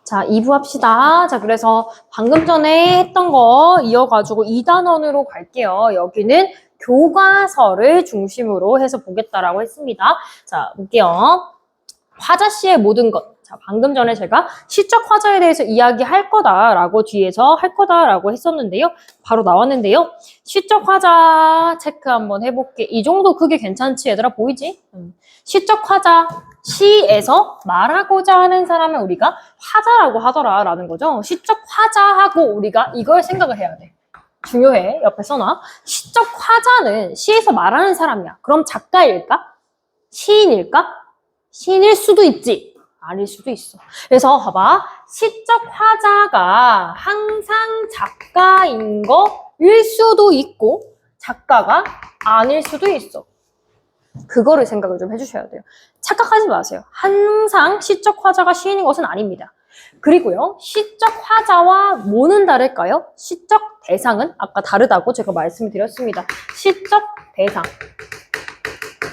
자, 2부 합시다. 자, 그래서 방금 전에 했던 거 이어가지고 2단원으로 갈게요. 여기는 교과서를 중심으로 해서 보겠다라고 했습니다. 자, 볼게요. 화자씨의 모든 것. 자, 방금 전에 제가 시적 화자에 대해서 이야기할 거다라고 뒤에서 할 거다라고 했었는데요. 바로 나왔는데요. 시적 화자 체크 한번 해볼게. 이 정도 크기 괜찮지? 얘들아 보이지? 시적 화자. 시에서 말하고자 하는 사람을 우리가 화자라고 하더라라는 거죠. 시적 화자하고 우리가 이걸 생각을 해야 돼. 중요해. 옆에 써놔. 시적 화자는 시에서 말하는 사람이야. 그럼 작가일까? 시인일까? 시인일 수도 있지. 아닐 수도 있어. 그래서 봐봐. 시적 화자가 항상 작가인 거일 수도 있고 작가가 아닐 수도 있어. 그거를 생각을 좀 해주셔야 돼요. 착각하지 마세요. 항상 시적 화자가 시인인 것은 아닙니다. 그리고요. 시적 화자와 뭐는 다를까요? 시적 대상은 아까 다르다고 제가 말씀을 드렸습니다. 시적 대상.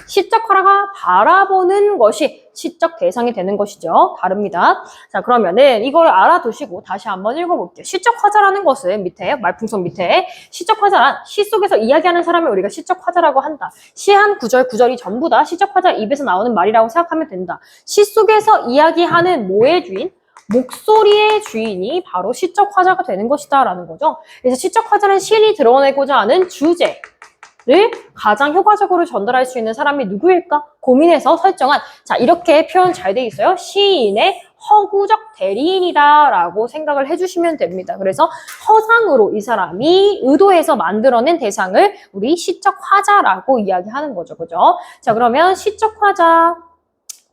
시적 화자가 바라보는 것이 시적 대상이 되는 것이죠. 다릅니다. 자, 그러면은 이걸 알아두시고 다시 한번 읽어볼게요. 시적 화자라는 것은 밑에 말풍선 밑에 시적 화자란 시 속에서 이야기하는 사람을 우리가 시적 화자라고 한다. 시 한 구절 구절이 전부 다 시적 화자 입에서 나오는 말이라고 생각하면 된다. 시 속에서 이야기하는 뭐의 주인? 목소리의 주인이 바로 시적 화자가 되는 것이다 라는 거죠. 그래서 시적 화자는 시인이 드러내고자 하는 주제 를 가장 효과적으로 전달할 수 있는 사람이 누구일까? 고민해서 설정한 자 이렇게 표현 잘 돼 있어요. 시인의 허구적 대리인이다 라고 생각을 해주시면 됩니다. 그래서 허상으로 이 사람이 의도해서 만들어낸 대상을 우리 시적 화자라고 이야기하는 거죠. 그죠? 자 그러면 시적 화자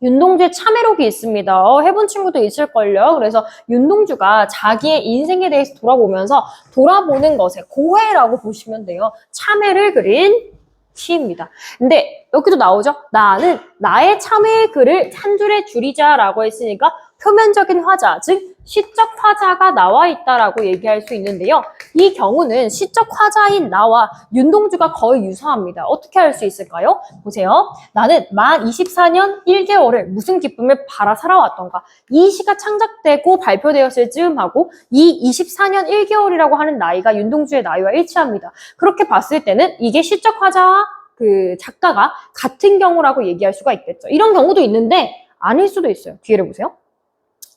윤동주의 참회록이 있습니다. 해본 친구도 있을걸요. 그래서 윤동주가 자기의 인생에 대해서 돌아보면서 돌아보는 것에 고해라고 보시면 돼요. 참회를 그린 시입니다. 근데 여기도 나오죠. 나는 나의 참회의 글을 한 줄에 줄이자라고 했으니까 표면적인 화자, 즉 시적 화자가 나와 있다라고 얘기할 수 있는데요. 이 경우는 시적 화자인 나와 윤동주가 거의 유사합니다. 어떻게 할 수 있을까요? 보세요. 나는 만 24년 1개월을 무슨 기쁨을 바라 살아왔던가. 이 시가 창작되고 발표되었을 즈음하고 이 24년 1개월이라고 하는 나이가 윤동주의 나이와 일치합니다. 그렇게 봤을 때는 이게 시적 화자와 그 작가가 같은 경우라고 얘기할 수가 있겠죠. 이런 경우도 있는데 아닐 수도 있어요. 뒤를 보세요.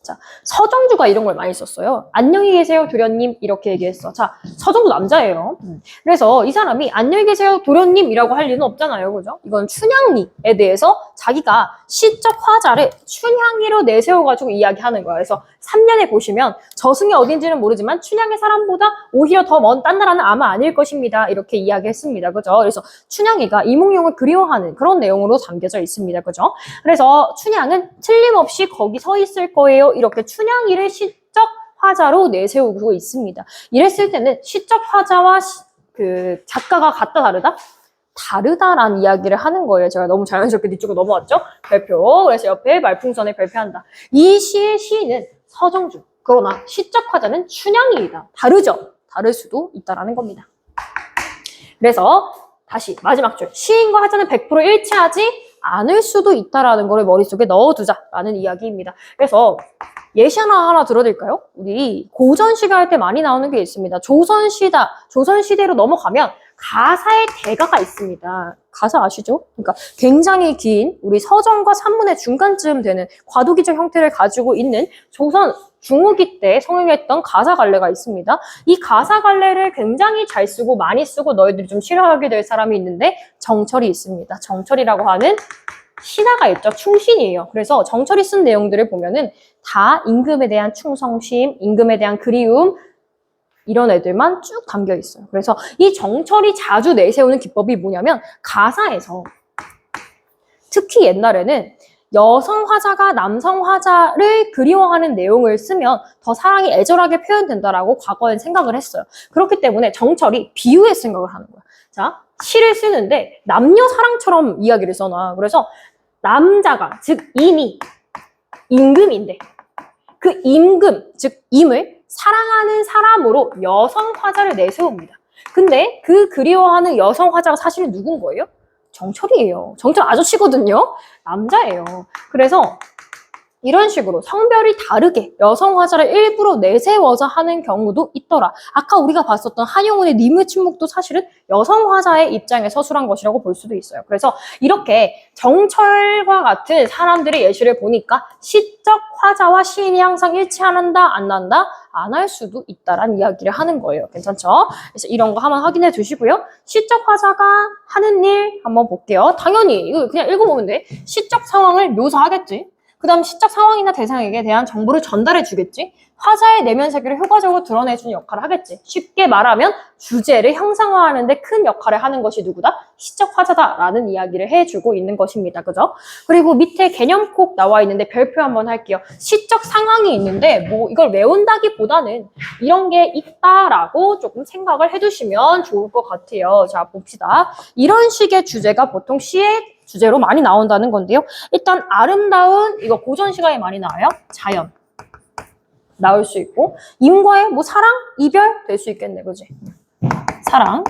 자, 서정주가 이런 걸 많이 썼어요. 안녕히 계세요, 도련님. 이렇게 얘기했어. 자, 서정주 남자예요. 그래서 이 사람이 안녕히 계세요, 도련님이라고 할 리는 없잖아요. 그죠? 이건 춘향리에 대해서 자기가 시적 화자를 춘향리로 내세워가지고 이야기하는 거예요. 그래서 3년에 보시면 저승이 어딘지는 모르지만 춘향의 사람보다 오히려 더 먼 딴 나라는 아마 아닐 것입니다. 이렇게 이야기했습니다. 그죠? 그래서 춘향이가 이몽룡을 그리워하는 그런 내용으로 담겨져 있습니다. 그죠? 그래서 춘향은 틀림없이 거기 서 있을 거예요. 이렇게 춘향이를 시적 화자로 내세우고 있습니다. 이랬을 때는 시적 화자와 그 작가가 같다 다르다? 다르다라는 이야기를 하는 거예요. 제가 너무 자연스럽게 뒤쪽으로 넘어왔죠? 별표. 그래서 옆에 말풍선에 별표한다. 이 시의 시인은 서정주. 그러나 시적 화자는 춘향이이다. 다르죠? 다를 수도 있다라는 겁니다. 그래서 다시 마지막 줄. 시인과 화자는 100% 일치하지 않을 수도 있다라는 거를 머릿속에 넣어두자라는 이야기입니다. 그래서 예시 하나 들어드릴까요? 우리 고전시가 할 때 많이 나오는 게 있습니다. 조선시다. 조선시대로 넘어가면 가사의 대가가 있습니다. 가사 아시죠? 그러니까 굉장히 긴 우리 서정과 산문의 중간쯤 되는 과도기적 형태를 가지고 있는 조선 중후기 때 성행했던 가사 갈래가 있습니다. 이 가사 갈래를 굉장히 잘 쓰고 많이 쓰고 너희들이 좀 싫어하게 될 사람이 있는데 정철이 있습니다. 정철이라고 하는 신하가 있죠. 충신이에요. 그래서 정철이 쓴 내용들을 보면은 다 임금에 대한 충성심, 임금에 대한 그리움 이런 애들만 쭉 담겨 있어요. 그래서 이 정철이 자주 내세우는 기법이 뭐냐면 가사에서 특히 옛날에는 여성 화자가 남성 화자를 그리워하는 내용을 쓰면 더 사랑이 애절하게 표현된다라고 과거엔 생각을 했어요. 그렇기 때문에 정철이 비유의 생각을 하는 거야. 자, 시를 쓰는데 남녀 사랑처럼 이야기를 써놔. 그래서 남자가 즉 임이 임금인데 그 임금 즉 임을 사랑하는 사람으로 여성 화자를 내세웁니다. 근데 그 그리워하는 여성 화자가 사실은 누군 거예요? 정철이에요. 정철 아저씨거든요. 남자예요. 그래서 이런 식으로 성별이 다르게 여성 화자를 일부러 내세워서 하는 경우도 있더라. 아까 우리가 봤었던 한용운의 님의 침묵도 사실은 여성 화자의 입장에 서술한 것이라고 볼 수도 있어요. 그래서 이렇게 정철과 같은 사람들의 예시를 보니까 시적 화자와 시인이 항상 일치한다, 안 난다? 안 할 수도 있다라는 이야기를 하는 거예요. 괜찮죠? 그래서 이런 거 한번 확인해 두시고요. 시적 화자가 하는 일 한번 볼게요. 당연히 이거 그냥 읽어보면 돼. 시적 상황을 묘사하겠지. 그 다음 시적 상황이나 대상에게 대한 정보를 전달해 주겠지. 화자의 내면 세계를 효과적으로 드러내주는 역할을 하겠지. 쉽게 말하면 주제를 형상화하는 데 큰 역할을 하는 것이 누구다? 시적 화자다라는 이야기를 해주고 있는 것입니다. 그죠? 그리고 밑에 개념콕 나와 있는데 별표 한번 할게요. 시적 상황이 있는데 뭐 이걸 외운다기보다는 이런 게 있다라고 조금 생각을 해두시면 좋을 것 같아요. 자, 봅시다. 이런 식의 주제가 보통 시의 주제로 많이 나온다는 건데요. 일단 아름다운, 이거 고전 시가에 많이 나와요. 자연 나올 수 있고, 임과의 뭐 사랑, 이별 될 수 있겠네, 그지? 사랑.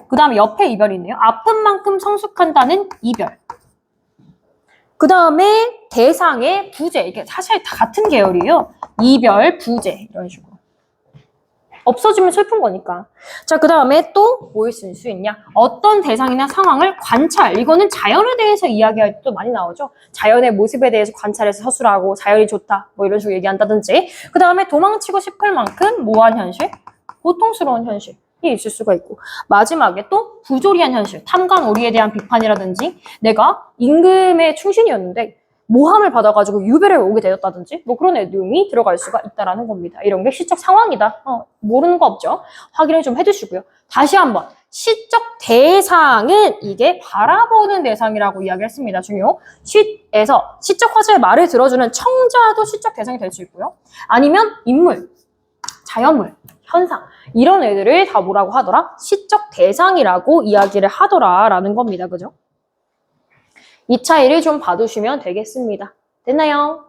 그 다음에 옆에 이별이 있네요. 아픈 만큼 성숙한다는 이별. 그 다음에 대상의 부재, 이게 사실 다 같은 계열이에요. 이별, 부재 이런 식으로. 없어지면 슬픈 거니까. 자, 그 다음에 또 뭘 쓸 수 있냐? 어떤 대상이나 상황을 관찰. 이거는 자연에 대해서 이야기할 때 또 많이 나오죠. 자연의 모습에 대해서 관찰해서 서술하고 자연이 좋다. 뭐 이런 식으로 얘기한다든지. 그 다음에 도망치고 싶을 만큼 뭐한 현실? 고통스러운 현실이 있을 수가 있고. 마지막에 또 부조리한 현실. 탐관오리에 대한 비판이라든지 내가 임금의 충신이었는데 모함을 받아가지고 유배를 오게 되었다든지 뭐 그런 내용이 들어갈 수가 있다라는 겁니다. 이런 게 시적 상황이다. 모르는 거 없죠? 확인을 좀 해주시고요. 다시 한번 시적 대상은 이게 바라보는 대상이라고 이야기했습니다. 중요. 시에서 시적 화자의 말을 들어주는 청자도 시적 대상이 될 수 있고요. 아니면 인물, 자연물, 현상 이런 애들을 다 뭐라고 하더라? 시적 대상이라고 이야기를 하더라라는 겁니다. 그죠? 이 차이를 좀 봐두시면 되겠습니다. 됐나요?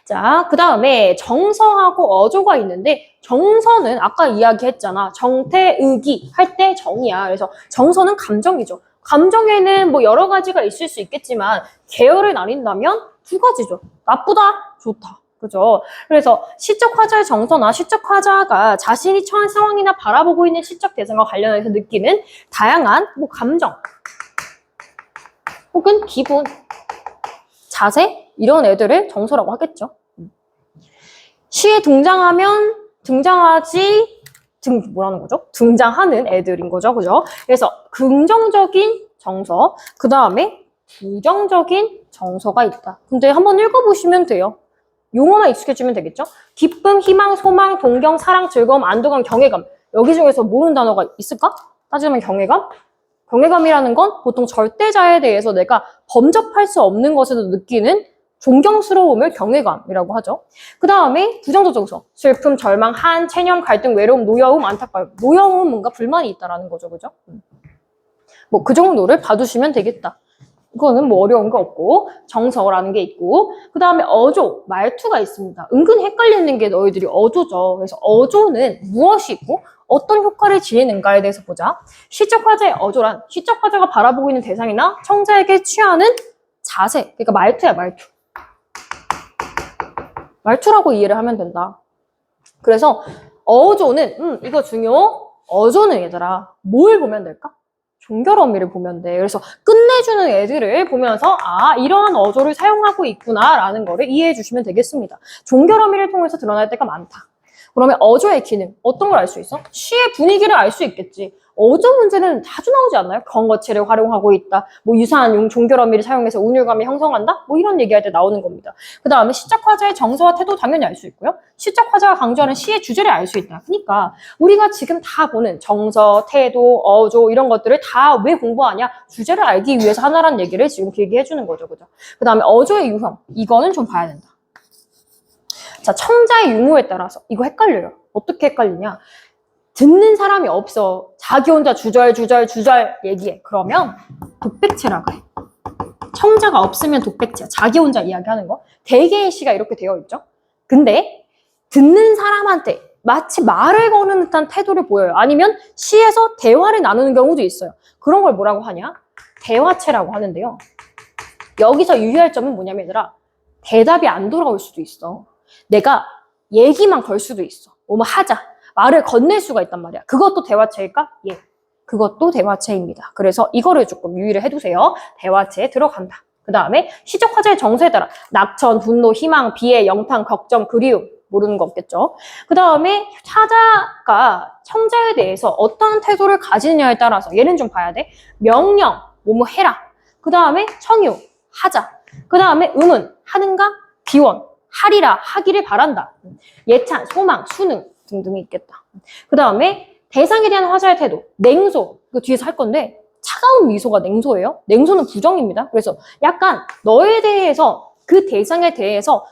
자, 그 다음에 정서하고 어조가 있는데 정서는 아까 이야기했잖아. 정태의기 할 때 정이야. 그래서 정서는 감정이죠. 감정에는 뭐 여러 가지가 있을 수 있겠지만 계열을 나뉜다면 두 가지죠. 나쁘다, 좋다. 그죠? 그래서 시적 화자의 정서나 시적 화자가 자신이 처한 상황이나 바라보고 있는 시적 대상과 관련해서 느끼는 다양한 뭐 감정, 혹은 기분, 자세 이런 애들을 정서라고 하겠죠. 시에 뭐라는 거죠? 등장하는 애들인 거죠. 그죠? 그래서 긍정적인 정서, 그 다음에 부정적인 정서가 있다. 근데 한번 읽어보시면 돼요. 용어만 익숙해지면 되겠죠? 기쁨, 희망, 소망, 동경, 사랑, 즐거움, 안도감, 경외감. 여기 중에서 모르는 단어가 있을까? 따지면 경외감? 경외감이라는 건 보통 절대자에 대해서 내가 범접할 수 없는 것에도 느끼는 존경스러움을 경외감이라고 하죠. 그 다음에 부정적 정서. 슬픔, 절망, 한, 체념, 갈등, 외로움, 노여움, 안타까움. 노여움은 뭔가 불만이 있다라는 거죠. 그죠? 뭐 그 정도를 봐두시면 되겠다. 그거는 뭐 어려운 거 없고 정서라는 게 있고 그 다음에 어조, 말투가 있습니다. 은근 헷갈리는 게 너희들이 어조죠. 그래서 어조는 무엇이 있고 어떤 효과를 지니는가에 대해서 보자. 시적 화자의 어조란 시적 화자가 바라보고 있는 대상이나 청자에게 취하는 자세, 그러니까 말투야, 말투. 말투라고 이해를 하면 된다. 그래서 어조는 이거 중요. 어조는 얘들아 뭘 보면 될까? 종결어미를 보면 돼. 그래서 끝내주는 애들을 보면서 아 이러한 어조를 사용하고 있구나라는 거를 이해해 주시면 되겠습니다. 종결어미를 통해서 드러날 때가 많다. 그러면 어조의 기능, 어떤 걸 알 수 있어? 시의 분위기를 알 수 있겠지. 어조 문제는 자주 나오지 않나요? 건거체를 활용하고 있다. 뭐 유사한 용, 종결어미를 사용해서 운율감을 형성한다? 뭐 이런 얘기할 때 나오는 겁니다. 그 다음에 시적 화자의 정서와 태도 당연히 알 수 있고요. 시적 화자가 강조하는 시의 주제를 알 수 있다. 그러니까 우리가 지금 다 보는 정서, 태도, 어조 이런 것들을 다 왜 공부하냐? 주제를 알기 위해서 하나라는 얘기를 지금 길게 해주는 거죠. 그죠? 그 다음에 어조의 유형. 이거는 좀 봐야 된다. 자, 청자의 유무에 따라서 이거 헷갈려요. 어떻게 헷갈리냐? 듣는 사람이 없어. 자기 혼자 주절 얘기해. 그러면 독백체라고 해. 청자가 없으면 독백체야. 자기 혼자 이야기하는 거. 대개의 시가 이렇게 되어 있죠. 근데 듣는 사람한테 마치 말을 거는 듯한 태도를 보여요. 아니면 시에서 대화를 나누는 경우도 있어요. 그런 걸 뭐라고 하냐? 대화체라고 하는데요. 여기서 유의할 점은 뭐냐면 얘들아. 대답이 안 돌아올 수도 있어. 내가 얘기만 걸 수도 있어. 뭐뭐 하자. 말을 건넬 수가 있단 말이야. 그것도 대화체일까? 예. 그것도 대화체입니다. 그래서 이거를 조금 유의를 해두세요. 대화체에 들어간다. 그 다음에 시적 화자의 정서에 따라 낙천, 분노, 희망, 비애, 영탄, 걱정, 그리움 모르는 거 없겠죠. 그 다음에 타자가 청자에 대해서 어떤 태도를 가지느냐에 따라서 얘는 좀 봐야 돼. 명령, 뭐뭐 해라. 그 다음에 청유, 하자. 그 다음에 음은 하는가? 기원, 하리라, 하기를 바란다. 예찬, 소망, 수능 등등이 있겠다. 그 다음에 대상에 대한 화자의 태도, 냉소, 이거 뒤에서 할 건데 차가운 미소가 냉소예요. 냉소는 부정입니다. 그래서 약간 너에 대해서 그 대상에 대해서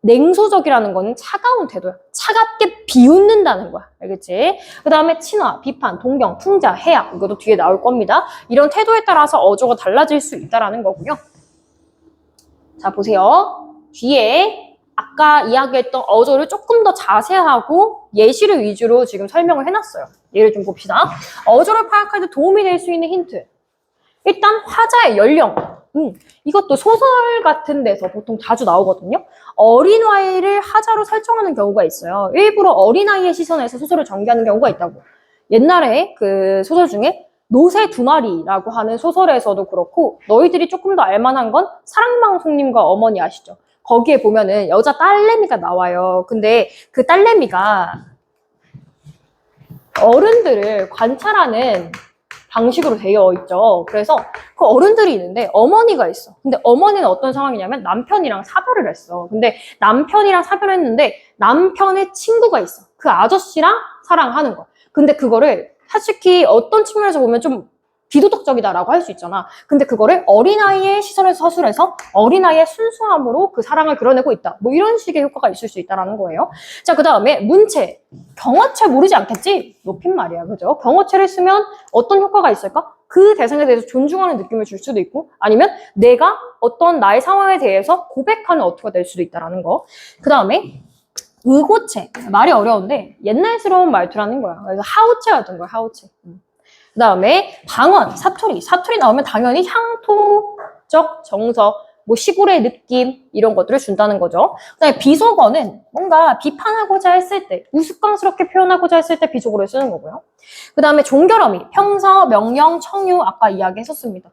냉소적이라는 거는 차가운 태도야. 차갑게 비웃는다는 거야. 알겠지? 그 다음에 친화, 비판, 동경, 풍자, 해악 이것도 뒤에 나올 겁니다. 이런 태도에 따라서 어조가 달라질 수 있다는 거고요. 자, 보세요. 뒤에 아까 이야기했던 어조를 조금 더 자세하고 예시를 위주로 지금 설명을 해놨어요. 예를 좀 봅시다. 어조를 파악할 때 도움이 될 수 있는 힌트. 일단 화자의 연령. 이것도 소설 같은 데서 보통 자주 나오거든요. 어린아이를 하자로 설정하는 경우가 있어요. 일부러 어린아이의 시선에서 소설을 전개하는 경우가 있다고. 옛날에 그 소설 중에 노새 두 마리라고 하는 소설에서도 그렇고 너희들이 조금 더 알만한 건 사랑방송님과 어머니 아시죠? 거기에 보면은 여자 딸내미가 나와요. 근데 그 딸내미가 어른들을 관찰하는 방식으로 되어 있죠. 그래서 그 어른들이 있는데 어머니가 있어. 근데 어머니는 어떤 상황이냐면 남편이랑 사별을 했어. 근데 남편이랑 사별을 했는데 남편의 친구가 있어. 그 아저씨랑 사랑하는 거야. 근데 그거를 솔직히 어떤 측면에서 보면 좀 비도덕적이다라고 할 수 있잖아. 근데 그거를 어린아이의 시선에서 서술해서 어린아이의 순수함으로 그 사랑을 그려내고 있다. 뭐 이런 식의 효과가 있을 수 있다는 거예요. 자, 그 다음에 문체. 경어체 모르지 않겠지? 높임말이야. 그죠? 경어체를 쓰면 어떤 효과가 있을까? 그 대상에 대해서 존중하는 느낌을 줄 수도 있고 아니면 내가 어떤 나의 상황에 대해서 고백하는 어투가 될 수도 있다는 거. 그 다음에 의고체. 말이 어려운데 옛날스러운 말투라는 거야. 그래서 하우체였던 거야. 하우체. 그 다음에 방언, 사투리. 사투리 나오면 당연히 향토적 정서, 뭐 시골의 느낌 이런 것들을 준다는 거죠. 그 다음에 비속어는 뭔가 비판하고자 했을 때, 우스꽝스럽게 표현하고자 했을 때 비속어를 쓰는 거고요. 그 다음에 종결어미, 평서, 명령, 청유 아까 이야기했었습니다.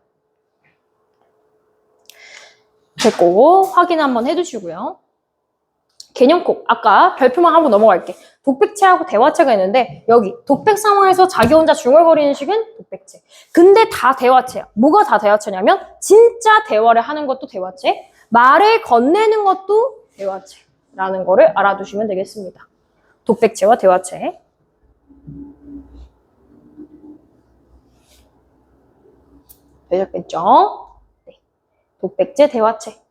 됐고 확인 한번 해두시고요. 개념콕, 아까 별표만 하고 넘어갈게. 독백체하고 대화체가 있는데 여기 독백 상황에서 자기 혼자 중얼거리는 식은 독백체. 근데 다 대화체야. 뭐가 다 대화체냐면 진짜 대화를 하는 것도 대화체, 말을 건네는 것도 대화체라는 거를 알아두시면 되겠습니다. 독백체와 대화체. 되셨겠죠? 네. 독백체, 대화체.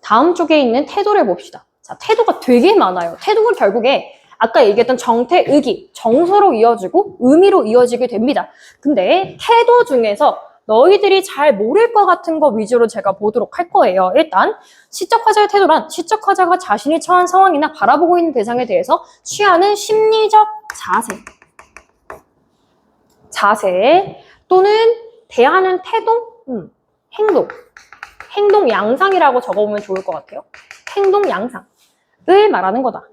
다음 쪽에 있는 태도를 봅시다. 자, 태도가 되게 많아요. 태도는 결국에 아까 얘기했던 정태, 의기, 정서로 이어지고 의미로 이어지게 됩니다. 근데 태도 중에서 너희들이 잘 모를 것 같은 거 위주로 제가 보도록 할 거예요. 일단 시적 화자의 태도란 시적 화자가 자신이 처한 상황이나 바라보고 있는 대상에 대해서 취하는 심리적 자세 또는 대하는 태도, 행동 양상이라고 적어보면 좋을 것 같아요. 행동 양상을 말하는 거다.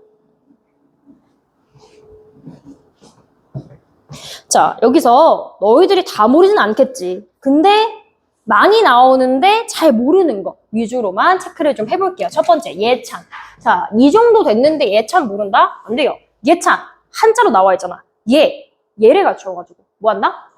자, 여기서 너희들이 다 모르진 않겠지. 근데 많이 나오는데 잘 모르는 거 위주로만 체크를 좀 해볼게요. 첫 번째, 예찬. 자, 이 정도 됐는데 예찬 모른다? 안 돼요. 예찬, 한자로 나와 있잖아. 예를 갖추어가지고 뭐 한다?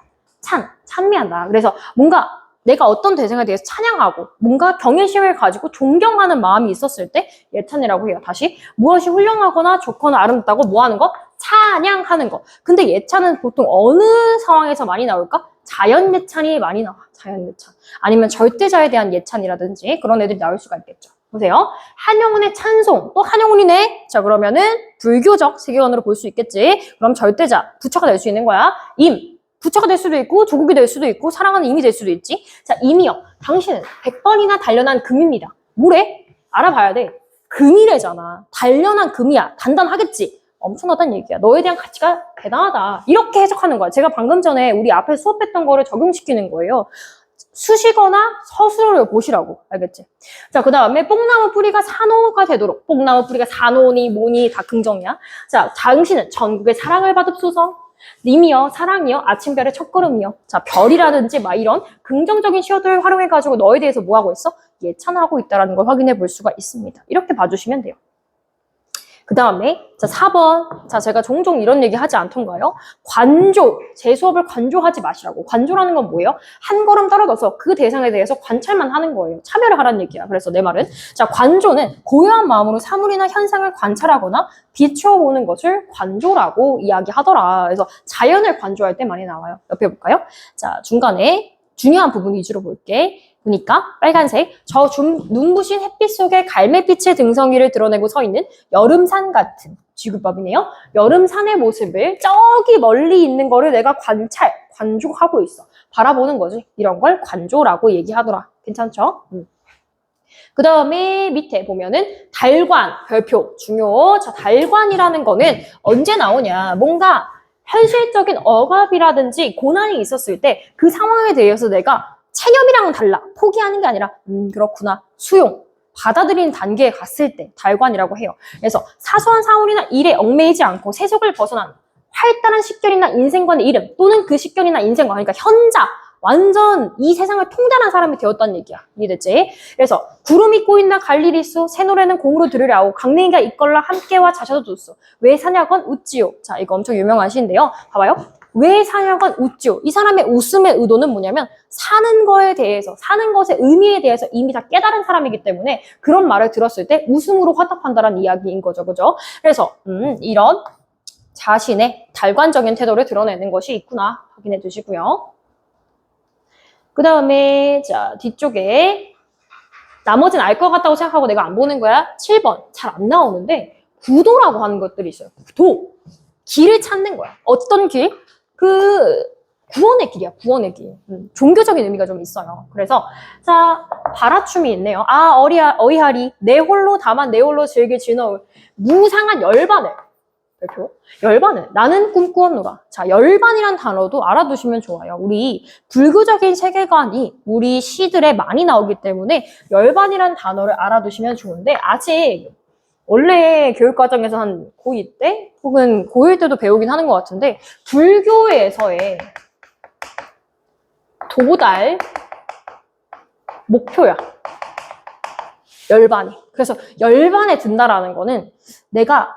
찬미한다. 그래서 뭔가 내가 어떤 대상에 대해서 찬양하고 뭔가 경외심을 가지고 존경하는 마음이 있었을 때 예찬이라고 해요. 다시 무엇이 훌륭하거나 좋거나 아름답다고 뭐 하는 거? 찬양하는 거. 근데 예찬은 보통 어느 상황에서 많이 나올까? 자연 예찬이 많이 나와. 자연 예찬. 아니면 절대자에 대한 예찬이라든지 그런 애들이 나올 수가 있겠죠. 보세요. 한영훈의 찬송. 또 한영훈이네. 자, 그러면은 불교적 세계관으로 볼 수 있겠지. 그럼 절대자. 부처가 될 수 있는 거야. 부처가 될 수도 있고 조국이 될 수도 있고 사랑하는 임이 될 수도 있지. 자, 임이요. 당신은 100번이나 단련한 금입니다. 뭐래? 알아봐야 돼. 금이래잖아. 단련한 금이야. 단단하겠지. 엄청나다는 얘기야. 너에 대한 가치가 대단하다. 이렇게 해석하는 거야. 제가 방금 전에 우리 앞에 수업했던 거를 적용시키는 거예요. 수시거나 서술어를 보시라고. 알겠지? 자, 그 다음에 뽕나무 뿌리가 산호가 되도록. 뽕나무 뿌리가 산호니 뭐니 다 긍정이야. 자, 당신은 전국의 사랑을 받읍소서. 님이여 사랑이여 아침별의 첫걸음이여. 자, 별이라든지 막 이런 긍정적인 시어들을 활용해가지고 너에 대해서 뭐하고 있어? 예찬하고 있다는 걸 확인해 볼 수가 있습니다. 이렇게 봐주시면 돼요. 그 다음에 자 4번. 자, 제가 종종 이런 얘기 하지 않던가요? 관조. 제 수업을 관조하지 마시라고. 관조라는 건 뭐예요? 한 걸음 떨어져서 그 대상에 대해서 관찰만 하는 거예요. 참여를 하라는 얘기야. 그래서 내 말은 자, 관조는 고요한 마음으로 사물이나 현상을 관찰하거나 비추어보는 것을 관조라고 이야기하더라. 그래서 자연을 관조할 때 많이 나와요. 옆에 볼까요? 자, 중간에 중요한 부분 위주로 볼게. 보니까 빨간색, 저 눈부신 햇빛 속에 갈매빛의 등성이를 드러내고 서 있는 여름산 같은 지구밥이네요. 여름산의 모습을 저기 멀리 있는 거를 내가 관조하고 있어. 바라보는 거지. 이런 걸 관조라고 얘기하더라. 괜찮죠? 그 다음에 밑에 보면은 달관, 별표, 중요. 자, 달관이라는 거는 언제 나오냐. 뭔가 현실적인 억압이라든지 고난이 있었을 때 그 상황에 대해서 내가 체념이랑은 달라. 포기하는 게 아니라 그렇구나. 수용. 받아들이는 단계에 갔을 때 달관이라고 해요. 그래서 사소한 사물이나 일에 얽매이지 않고 세속을 벗어난 활달한 식견이나 인생관의 이름 또는 그 식견이나 인생관, 그러니까 현자, 완전 이 세상을 통달한 사람이 되었다는 얘기야. 이해됐지? 그래서 구름이 꼬인다 갈리리수 새 노래는 공으로 들으랴오 강냉이가 있걸라 함께와 자셔도 두수 왜 사냐건 웃지요. 자, 이거 엄청 유명하신데요. 봐봐요. 왜 사냐건 웃지요. 이 사람의 웃음의 의도는 뭐냐면 사는 거에 대해서, 사는 것의 의미에 대해서 이미 다 깨달은 사람이기 때문에 그런 말을 들었을 때 웃음으로 화답한다는 이야기인 거죠. 그죠? 그래서 이런 자신의 달관적인 태도를 드러내는 것이 있구나 확인해 주시고요. 그 다음에 자 뒤쪽에 나머지는 알 것 같다고 생각하고 내가 안 보는 거야. 7번 잘 안 나오는데 구도라고 하는 것들이 있어요. 구도. 길을 찾는 거야. 어떤 길? 구원의 길이야. 구원의 길. 종교적인 의미가 좀 있어요. 그래서 자 발화춤이 있네요. 아 어이하리 내 홀로 다만 내 홀로 즐길 즐거울 무상한 열반을 별표 열반을 나는 꿈꾸었노라. 자 열반이란 단어도 알아두시면 좋아요. 우리 불교적인 세계관이 우리 시들에 많이 나오기 때문에 열반이란 단어를 알아두시면 좋은데 아직 원래 교육과정에서 한 고2 때 혹은 고1 때도 배우긴 하는 것 같은데 불교에서의 도달 목표야. 열반이. 그래서 열반에 든다라는 거는 내가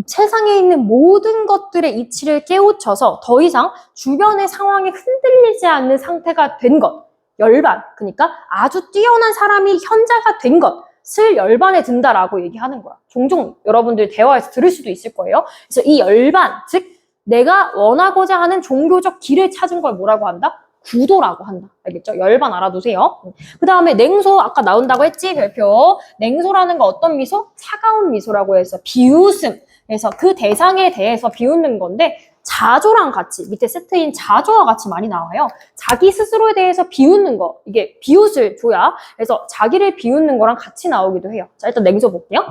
세상에 있는 모든 것들의 이치를 깨우쳐서 더 이상 주변의 상황에 흔들리지 않는 상태가 된 것. 열반. 그러니까 아주 뛰어난 사람이 현자가 된 것. 슬 열반에 든다라고 얘기하는 거야. 종종 여러분들 대화에서 들을 수도 있을 거예요. 그래서 이 열반, 즉 내가 원하고자 하는 종교적 길을 찾은 걸 뭐라고 한다? 구도라고 한다. 알겠죠? 열반 알아두세요. 그 다음에 냉소, 아까 나온다고 했지? 별표. 냉소라는 거 어떤 미소? 차가운 미소라고 해서 비웃음. 그래서 그 대상에 대해서 비웃는 건데 자조랑 같이 밑에 세트인 자조와 같이 많이 나와요. 자기 스스로에 대해서 비웃는 거. 이게 비웃을 줘야. 그래서 자기를 비웃는 거랑 같이 나오기도 해요. 자, 일단 냉소 볼게요.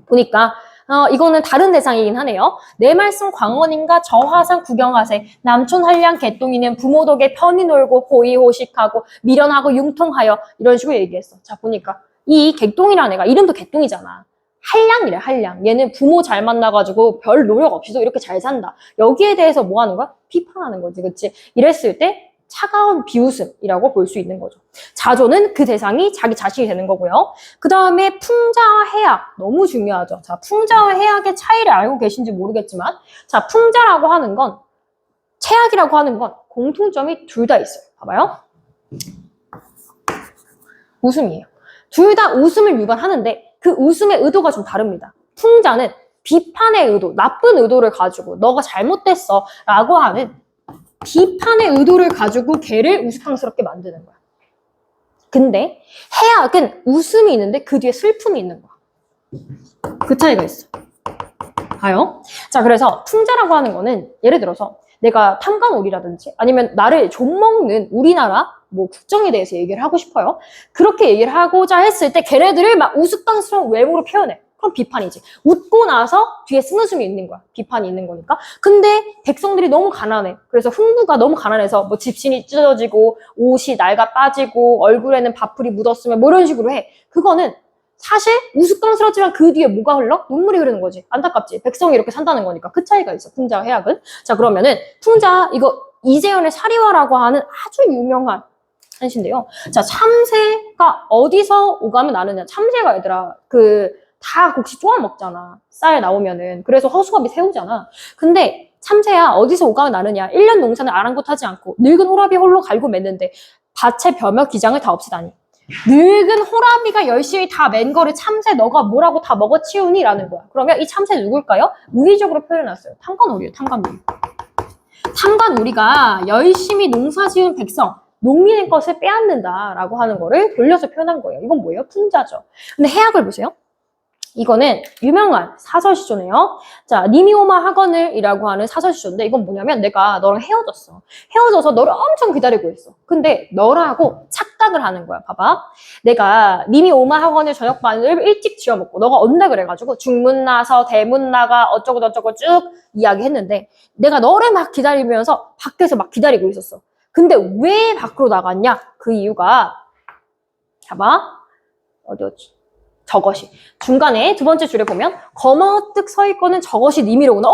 보니까 이거는 다른 대상이긴 하네요. 내 말씀 광원인가 저화상 구경하세 남촌 한량 개똥이는 부모 덕에 편히 놀고 호의호식하고 미련하고 융통하여 이런 식으로 얘기했어. 자, 보니까 이 개똥이라는 애가 이름도 개똥이잖아. 한량이래, 한량. 얘는 부모 잘 만나가지고 별 노력 없이도 이렇게 잘 산다. 여기에 대해서 뭐 하는 거야? 비판하는 거지, 그치? 이랬을 때 차가운 비웃음이라고 볼 수 있는 거죠. 자조는 그 대상이 자기 자신이 되는 거고요. 그 다음에 풍자와 해악. 너무 중요하죠. 자, 풍자와 해악의 차이를 알고 계신지 모르겠지만, 자, 풍자라고 하는 건, 채악이라고 하는 건 공통점이 둘 다 있어요. 봐봐요. 웃음이에요. 둘 다 웃음을 유발하는데, 그 웃음의 의도가 좀 다릅니다. 풍자는 비판의 의도, 나쁜 의도를 가지고 너가 잘못됐어 라고 하는 비판의 의도를 가지고 걔를 우스꽝스럽게 만드는 거야. 근데 해악은 웃음이 있는데 그 뒤에 슬픔이 있는 거야. 그 차이가 있어. 봐요. 자, 그래서 풍자라고 하는 거는 예를 들어서 내가 탕간오리라든지 아니면 나를 좀먹는 우리나라 뭐 국정에 대해서 얘기를 하고 싶어요. 그렇게 얘기를 하고자 했을 때 걔네들을 막 우스꽝스러운 외모로 표현해. 그럼 비판이지. 웃고 나서 뒤에 쓴웃음이 있는 거야. 비판이 있는 거니까. 근데 백성들이 너무 가난해. 그래서 흥부가 너무 가난해서 뭐 집신이 찢어지고 옷이 낡아 빠지고 얼굴에는 밥풀이 묻었으면 뭐 이런 식으로 해. 그거는 사실 우스꽝스럽지만 그 뒤에 뭐가 흘러? 눈물이 흐르는 거지. 안타깝지. 백성이 이렇게 산다는 거니까. 그 차이가 있어. 풍자와 해악은. 자, 그러면은 풍자 이거 이재현의 사리화라고 하는 아주 유명한 한시인데요. 자, 참새가 어디서 오가면 나느냐. 참새가 얘들아 다 곡식 쪼아 먹잖아. 쌀 나오면은. 그래서 허수아비 세우잖아. 근데 참새야 어디서 오가면 나느냐. 1년 농사는 아랑곳하지 않고 늙은 호라비 홀로 갈고 맺는데 밭의 벼며 기장을 다 없애다니. 늙은 호라비가 열심히 다 맨 거를 참새 너가 뭐라고 다 먹어치우니? 라는 거야. 그러면 이 참새 누굴까요? 우리적으로 표현해놨어요. 탕관오리예요. 탕관오리. 탕관오리가 열심히 농사 지은 백성, 농민의 것을 빼앗는다라고 하는 거를 돌려서 표현한 거예요. 이건 뭐예요? 풍자죠. 근데 해악을 보세요. 이거는 유명한 사설시조네요. 자, 니미오마 학원을이라고 하는 사설시조인데 이건 뭐냐면 내가 너랑 헤어졌어. 헤어져서 너를 엄청 기다리고 있어. 근데 너라고 착각을 하는 거야. 봐봐. 내가 니미오마 학원을 저녁반을 일찍 지어먹고 너가 온다 그래가지고 중문 나서 대문 나가 어쩌고 저쩌고 쭉 이야기했는데 내가 너를 막 기다리면서 밖에서 막 기다리고 있었어. 근데 왜 밖으로 나갔냐? 그 이유가 봐봐. 어디였지? 저것이. 중간에 두 번째 줄에 보면 거머뜩 서 있고는 저것이 님이로구나.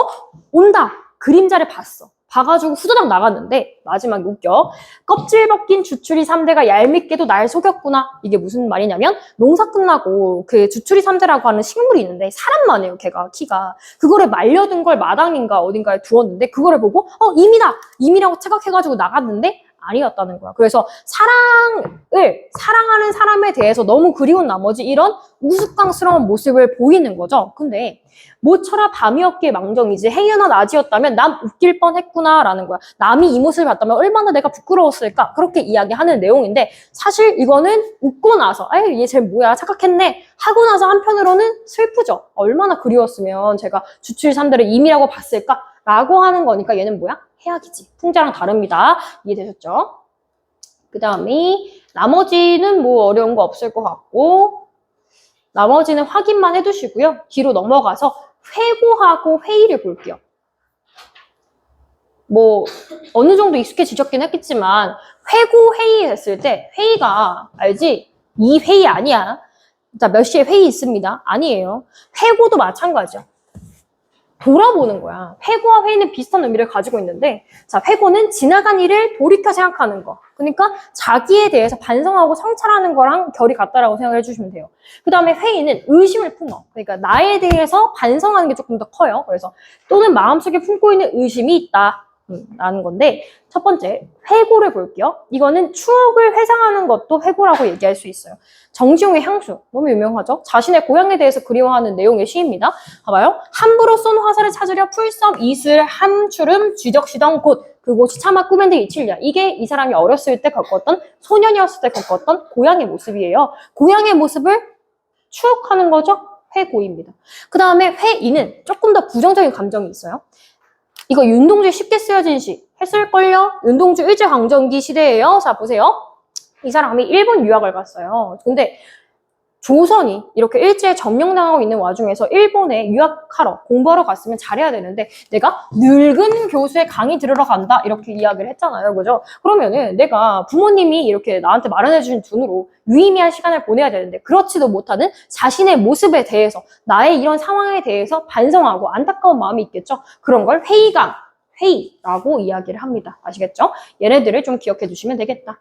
온다. 그림자를 봤어. 봐가지고 후다닥 나갔는데 마지막에 웃겨. 껍질 벗긴 주추리 3대가 얄밉게도 날 속였구나. 이게 무슨 말이냐면 농사 끝나고 그 주추리 3대라고 하는 식물이 있는데 사람만 해요. 걔가 키가. 그거를 말려둔 걸 마당인가 어딘가에 두었는데 그거를 보고 임이다. 임이라고 착각해가지고 나갔는데 아니었다는 거야. 그래서 사랑하는 사람에 대해서 너무 그리운 나머지 이런 우스꽝스러운 모습을 보이는 거죠. 근데 모처라 밤이었기에 망정이지 해여나 낮이었다면 남 웃길 뻔했구나 라는 거야. 남이 이 모습을 봤다면 얼마나 내가 부끄러웠을까 그렇게 이야기하는 내용인데 사실 이거는 웃고 나서 얘 쟤 뭐야 착각했네 하고 나서 한편으로는 슬프죠. 얼마나 그리웠으면 제가 주출 3대를 임이라고 봤을까 라고 하는 거니까 얘는 뭐야? 해악이지. 풍자랑 다릅니다. 이해되셨죠? 그 다음에 나머지는 뭐 어려운 거 없을 것 같고 나머지는 확인만 해두시고요. 뒤로 넘어가서 회고하고 회의를 볼게요. 뭐 어느 정도 익숙해지셨긴 했겠지만 회고 회의 했을 때 회의가 알지? 이 회의 아니야. 자, 몇 시에 회의 있습니다. 아니에요. 회고도 마찬가지야. 돌아보는 거야. 회고와 회의는 비슷한 의미를 가지고 있는데 자, 회고는 지나간 일을 돌이켜 생각하는 거. 그러니까 자기에 대해서 반성하고 성찰하는 거랑 결이 같다라고 생각을 해주시면 돼요. 그 다음에 회의는 의심을 품어. 그러니까 나에 대해서 반성하는 게 조금 더 커요. 그래서 또는 마음속에 품고 있는 의심이 있다. 라는 건데 첫 번째 회고를 볼게요. 이거는 추억을 회상하는 것도 회고라고 얘기할 수 있어요. 정지용의 향수 너무 유명하죠. 자신의 고향에 대해서 그리워하는 내용의 시입니다. 봐봐요. 함부로 쏜 화살을 찾으려 풀섬 이슬 함추름 쥐적시던 곳 그곳이 차마 꿈엔데 이칠랴. 이게 이 사람이 어렸을 때 겪었던 소년이었을 때 겪었던 고향의 모습이에요. 고향의 모습을 추억하는 거죠. 회고입니다. 그 다음에 회의는 조금 더 부정적인 감정이 있어요. 이거 윤동주에 쉽게 쓰여진 시 했을걸요? 윤동주 일제강점기 시대예요. 자, 보세요. 이 사람이 일본 유학을 갔어요. 근데 조선이 이렇게 일제에 점령당하고 있는 와중에서 일본에 유학하러 공부하러 갔으면 잘해야 되는데 내가 늙은 교수의 강의 들으러 간다 이렇게 이야기를 했잖아요. 그죠? 그러면은 내가 부모님이 이렇게 나한테 마련해 주신 돈으로 유의미한 시간을 보내야 되는데 그렇지도 못하는 자신의 모습에 대해서 나의 이런 상황에 대해서 반성하고 안타까운 마음이 있겠죠. 그런 걸 회의라고 이야기를 합니다. 아시겠죠? 얘네들을 좀 기억해 두시면 되겠다.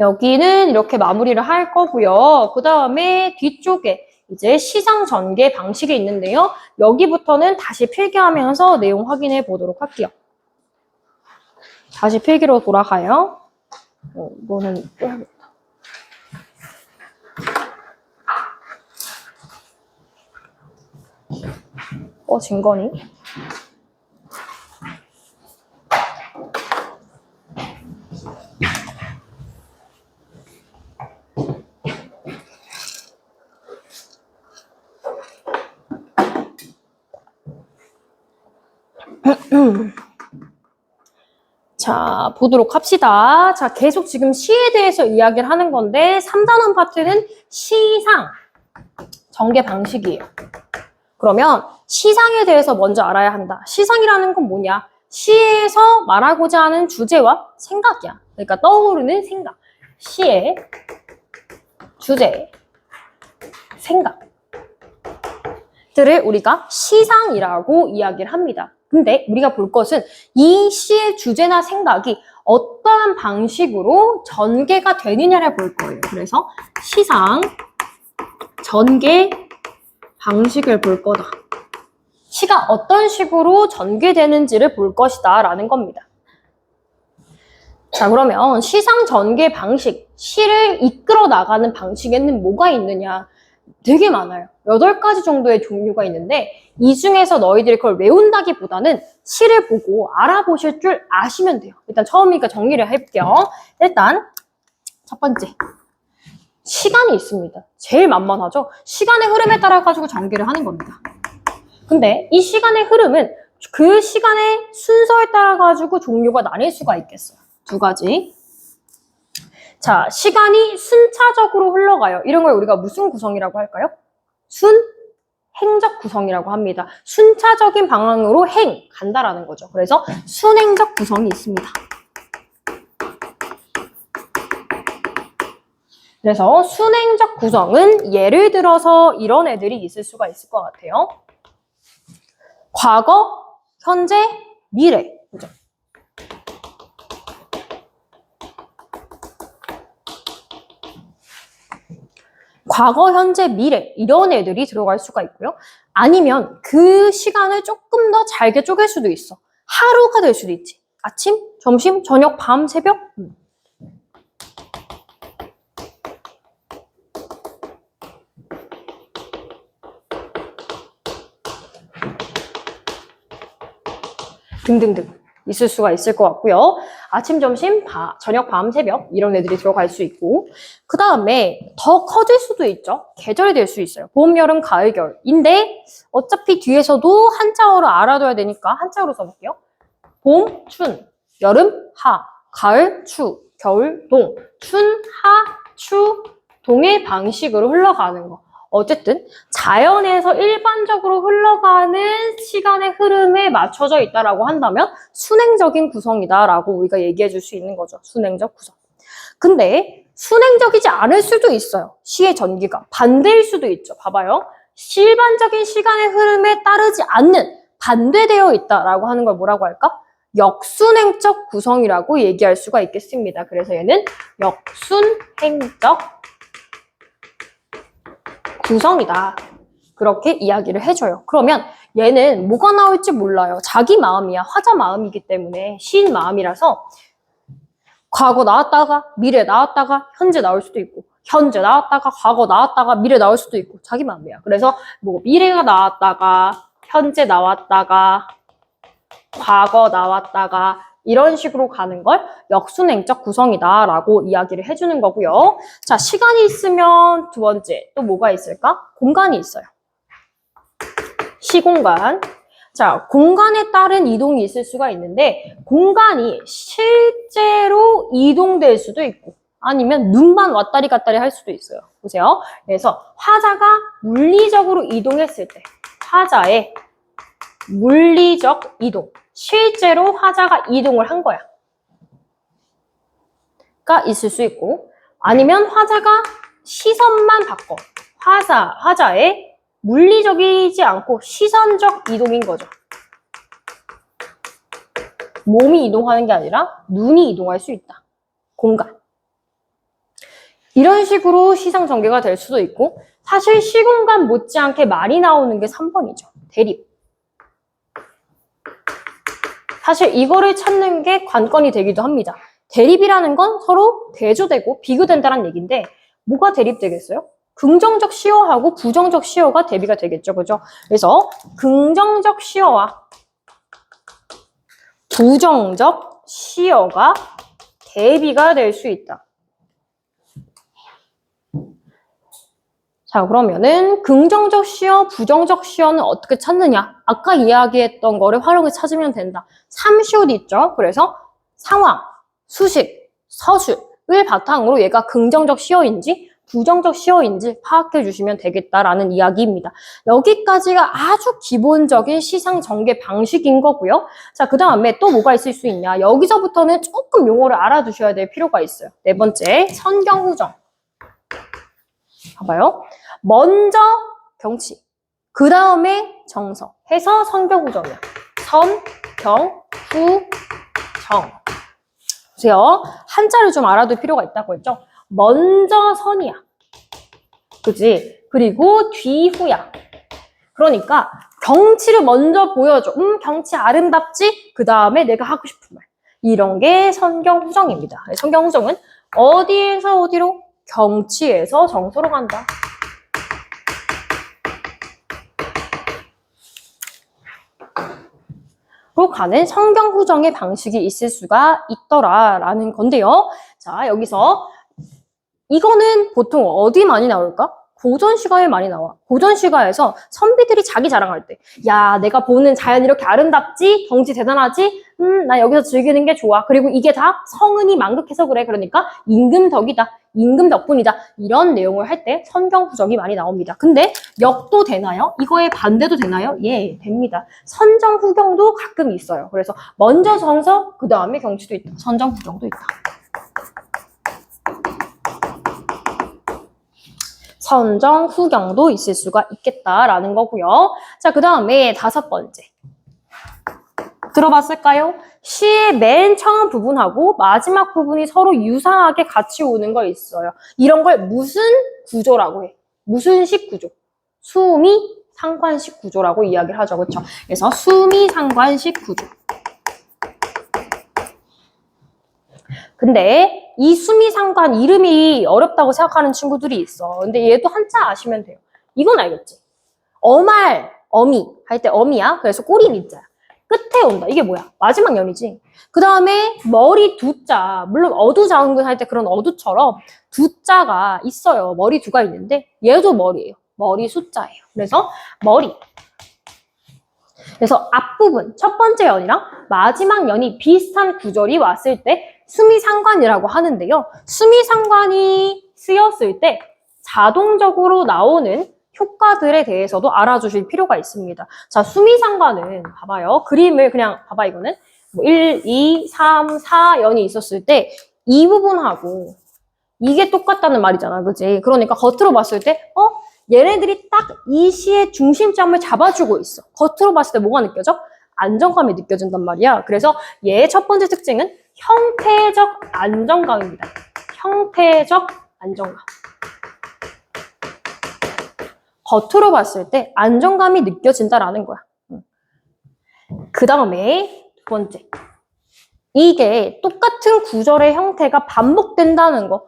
여기는 이렇게 마무리를 할 거고요. 그 다음에 뒤쪽에 이제 시상 전개 방식이 있는데요. 여기부터는 다시 필기하면서 내용 확인해 보도록 할게요. 다시 필기로 돌아가요. 이거는 빼야겠다. 진거니? 자, 보도록 합시다. 자, 계속 지금 시에 대해서 이야기를 하는 건데 3단원 파트는 시상. 전개 방식이에요. 그러면 시상에 대해서 먼저 알아야 한다. 시상이라는 건 뭐냐? 시에서 말하고자 하는 주제와 생각이야. 그러니까 떠오르는 생각. 시의 주제, 생각들을 우리가 시상이라고 이야기를 합니다. 근데 우리가 볼 것은 이 시의 주제나 생각이 어떠한 방식으로 전개가 되느냐를 볼 거예요. 그래서 시상, 전개 방식을 볼 거다. 시가 어떤 식으로 전개되는지를 볼 것이다 라는 겁니다. 자, 그러면 시상 전개 방식, 시를 이끌어 나가는 방식에는 뭐가 있느냐? 되게 많아요. 8가지 정도의 종류가 있는데 이 중에서 너희들이 그걸 외운다기보다는 시를 보고 알아보실 줄 아시면 돼요. 일단 처음이니까 정리를 해볼게요. 일단 첫 번째, 시간이 있습니다. 제일 만만하죠? 시간의 흐름에 따라 가지고 전개를 하는 겁니다. 근데 이 시간의 흐름은 그 시간의 순서에 따라 가지고 종류가 나뉠 수가 있겠어요. 2가지. 자, 시간이 순차적으로 흘러가요. 이런 걸 우리가 무슨 구성이라고 할까요? 순행적 구성이라고 합니다. 순차적인 방향으로 간다라는 거죠. 그래서 순행적 구성이 있습니다. 그래서 순행적 구성은 예를 들어서 이런 애들이 있을 수가 있을 것 같아요. 과거, 현재, 미래. 그죠? 과거, 현재, 미래 이런 애들이 들어갈 수가 있고요. 아니면 그 시간을 조금 더 잘게 쪼갤 수도 있어. 하루가 될 수도 있지. 아침, 점심, 저녁, 밤, 새벽. 등등등 있을 수가 있을 것 같고요. 아침, 점심, 저녁, 밤, 새벽 이런 애들이 들어갈 수 있고 그 다음에 더 커질 수도 있죠. 계절이 될 수 있어요. 봄, 여름, 가을, 겨울인데 어차피 뒤에서도 한자어로 알아둬야 되니까 한자어로 써볼게요. 봄, 춘, 여름, 하, 가을, 추, 겨울, 동, 춘, 하, 추, 동의 방식으로 흘러가는 거. 어쨌든 자연에서 일반적으로 흘러가는 시간의 흐름에 맞춰져 있다라고 한다면 순행적인 구성이다라고 우리가 얘기해 줄 수 있는 거죠. 순행적 구성. 근데 순행적이지 않을 수도 있어요. 시의 전기가. 반대일 수도 있죠. 봐봐요. 일반적인 시간의 흐름에 따르지 않는 반대되어 있다라고 하는 걸 뭐라고 할까? 역순행적 구성이라고 얘기할 수가 있겠습니다. 그래서 얘는 역순행적 구성이다. 그렇게 이야기를 해줘요. 그러면 얘는 뭐가 나올지 몰라요. 자기 마음이야. 화자 마음이기 때문에 시인 마음이라서 과거 나왔다가 미래 나왔다가 현재 나올 수도 있고 현재 나왔다가 과거 나왔다가 미래 나올 수도 있고 자기 마음이야. 그래서 뭐 미래가 나왔다가 현재 나왔다가 과거 나왔다가 이런 식으로 가는 걸 역순행적 구성이다라고 이야기를 해주는 거고요. 자, 시간이 있으면 2번째 또 뭐가 있을까? 공간이 있어요. 시공간. 자, 공간에 따른 이동이 있을 수가 있는데 공간이 실제로 이동될 수도 있고 아니면 눈만 왔다리 갔다리 할 수도 있어요. 보세요. 그래서 화자가 물리적으로 이동했을 때 화자의 물리적 이동. 실제로 화자가 이동을 한 거야. 가 있을 수 있고 아니면 화자가 시선만 바꿔. 화자의 물리적이지 않고 시선적 이동인 거죠. 몸이 이동하는 게 아니라 눈이 이동할 수 있다. 공간. 이런 식으로 시상 전개가 될 수도 있고 사실 시공간 못지않게 많이 나오는 게 3번이죠. 대립. 사실 이거를 찾는 게 관건이 되기도 합니다. 대립이라는 건 서로 대조되고 비교된다는 얘기인데 뭐가 대립되겠어요? 긍정적 시어하고 부정적 시어가 대비가 되겠죠. 그죠? 그래서 긍정적 시어와 부정적 시어가 대비가 될 수 있다. 자, 그러면은 긍정적 시어, 부정적 시어는 어떻게 찾느냐? 아까 이야기했던 거를 활용해서 찾으면 된다. 3슛 있죠? 그래서 상황, 수식, 서술을 바탕으로 얘가 긍정적 시어인지 부정적 시어인지 파악해 주시면 되겠다라는 이야기입니다. 여기까지가 아주 기본적인 시상 전개 방식인 거고요. 자, 그 다음에 또 뭐가 있을 수 있냐. 여기서부터는 조금 용어를 알아두셔야 될 필요가 있어요. 네 번째, 선경후정. 봐봐요. 먼저 경치, 그 다음에 정서 해서 선경후정이야. 선, 경, 후, 정. 보세요. 한자를 좀 알아둘 필요가 있다고 했죠. 먼저 선이야. 그지? 그리고 뒤후야. 그러니까 경치를 먼저 보여줘. 경치 아름답지? 그 다음에 내가 하고 싶은 말. 이런 게 선경후정입니다. 선경후정은 어디에서 어디로? 경치에서 정서로 간다. 로 가는 선경후정의 방식이 있을 수가 있더라라는 건데요. 자, 여기서 이거는 보통 어디 많이 나올까? 고전시가에 많이 나와. 고전시가에서 선비들이 자기 자랑할 때, 야, 내가 보는 자연 이렇게 아름답지? 경치 대단하지? 나 여기서 즐기는 게 좋아. 그리고 이게 다 성은이 만극해서 그래. 그러니까 임금 덕이다. 임금 덕분이다. 이런 내용을 할 때 선경후정이 많이 나옵니다. 근데 역도 되나요? 이거의 반대도 되나요? 예, 됩니다. 선정후경도 가끔 있어요. 그래서 먼저 정서, 그 다음에 경치도 있다. 선정후경도 있다. 선정, 후경도 있을 수가 있겠다라는 거고요. 자, 그 다음에 5번째. 들어봤을까요? 시의 맨 처음 부분하고 마지막 부분이 서로 유사하게 같이 오는 거 있어요. 이런 걸 무슨 구조라고 해? 무슨 식 구조? 수미 상관식 구조라고 이야기를 하죠. 그렇죠? 그래서 수미 상관식 구조. 근데 이 수미상관 이름이 어렵다고 생각하는 친구들이 있어. 근데 얘도 한자 아시면 돼요. 이건 알겠지? 어말, 어미 할 때 어미야. 그래서 꼬리 밑자야. 끝에 온다. 이게 뭐야? 마지막 연이지. 그 다음에 머리 두자. 물론 어두장군 할 때 그런 어두처럼 두자가 있어요. 머리 두가 있는데 얘도 머리예요. 머리 숫자예요. 그래서 머리. 그래서 앞부분, 첫 번째 연이랑 마지막 연이 비슷한 구절이 왔을 때 수미상관이라고 하는데요. 수미상관이 쓰였을 때 자동적으로 나오는 효과들에 대해서도 알아주실 필요가 있습니다. 자, 수미상관은 봐봐요. 그림을 그냥 봐봐. 이거는 뭐 1, 2, 3, 4연이 있었을 때 이 부분하고 이게 똑같다는 말이잖아. 그치? 그러니까 겉으로 봤을 때 얘네들이 딱 이 시의 중심점을 잡아주고 있어. 겉으로 봤을 때 뭐가 느껴져? 안정감이 느껴진단 말이야. 그래서 얘의 첫 번째 특징은 형태적 안정감입니다. 형태적 안정감. 겉으로 봤을 때 안정감이 느껴진다라는 거야. 그 다음에 두 번째. 이게 똑같은 구절의 형태가 반복된다는 거.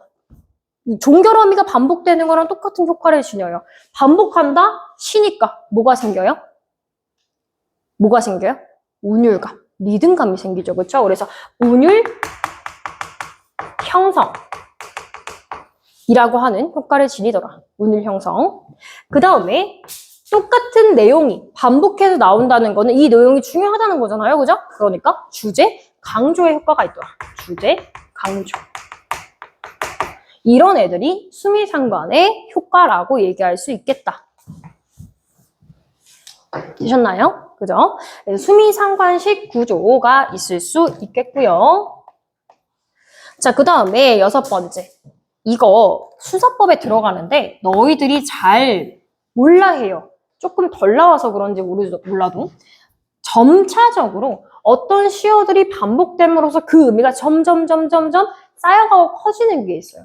종결어미가 반복되는 거랑 똑같은 효과를 지녀요. 반복한다? 쉬니까 뭐가 생겨요? 뭐가 생겨요? 운율감, 리듬감이 생기죠. 그렇죠? 그래서 운율 형성이라고 하는 효과를 지니더라. 운율 형성. 그 다음에 똑같은 내용이 반복해서 나온다는 거는 이 내용이 중요하다는 거잖아요. 그죠? 그러니까 주제, 강조의 효과가 있더라. 주제, 강조. 이런 애들이 수미상관의 효과라고 얘기할 수 있겠다. 되셨나요? 그죠? 수미상관식 구조가 있을 수 있겠고요. 자, 그 다음에 6번째. 이거 순서법에 들어가는데 너희들이 잘 몰라 해요. 조금 덜 나와서 그런지 몰라도 점차적으로 어떤 시어들이 반복됨으로써 그 의미가 점점 쌓여가고 커지는 게 있어요.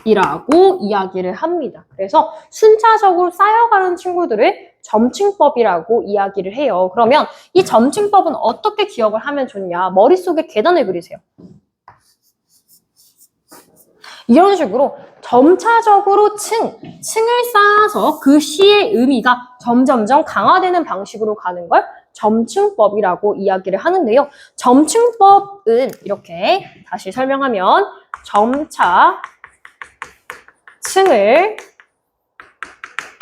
점층법이라고 이야기를 합니다. 그래서 순차적으로 쌓여가는 친구들을 점층법이라고 이야기를 해요. 그러면 이 점층법은 어떻게 기억을 하면 좋냐? 머릿속에 계단을 그리세요. 이런 식으로 점차적으로 층을 쌓아서 그 시의 의미가 점점점 강화되는 방식으로 가는 걸 점층법이라고 이야기를 하는데요. 점층법은 이렇게 다시 설명하면 점차 층을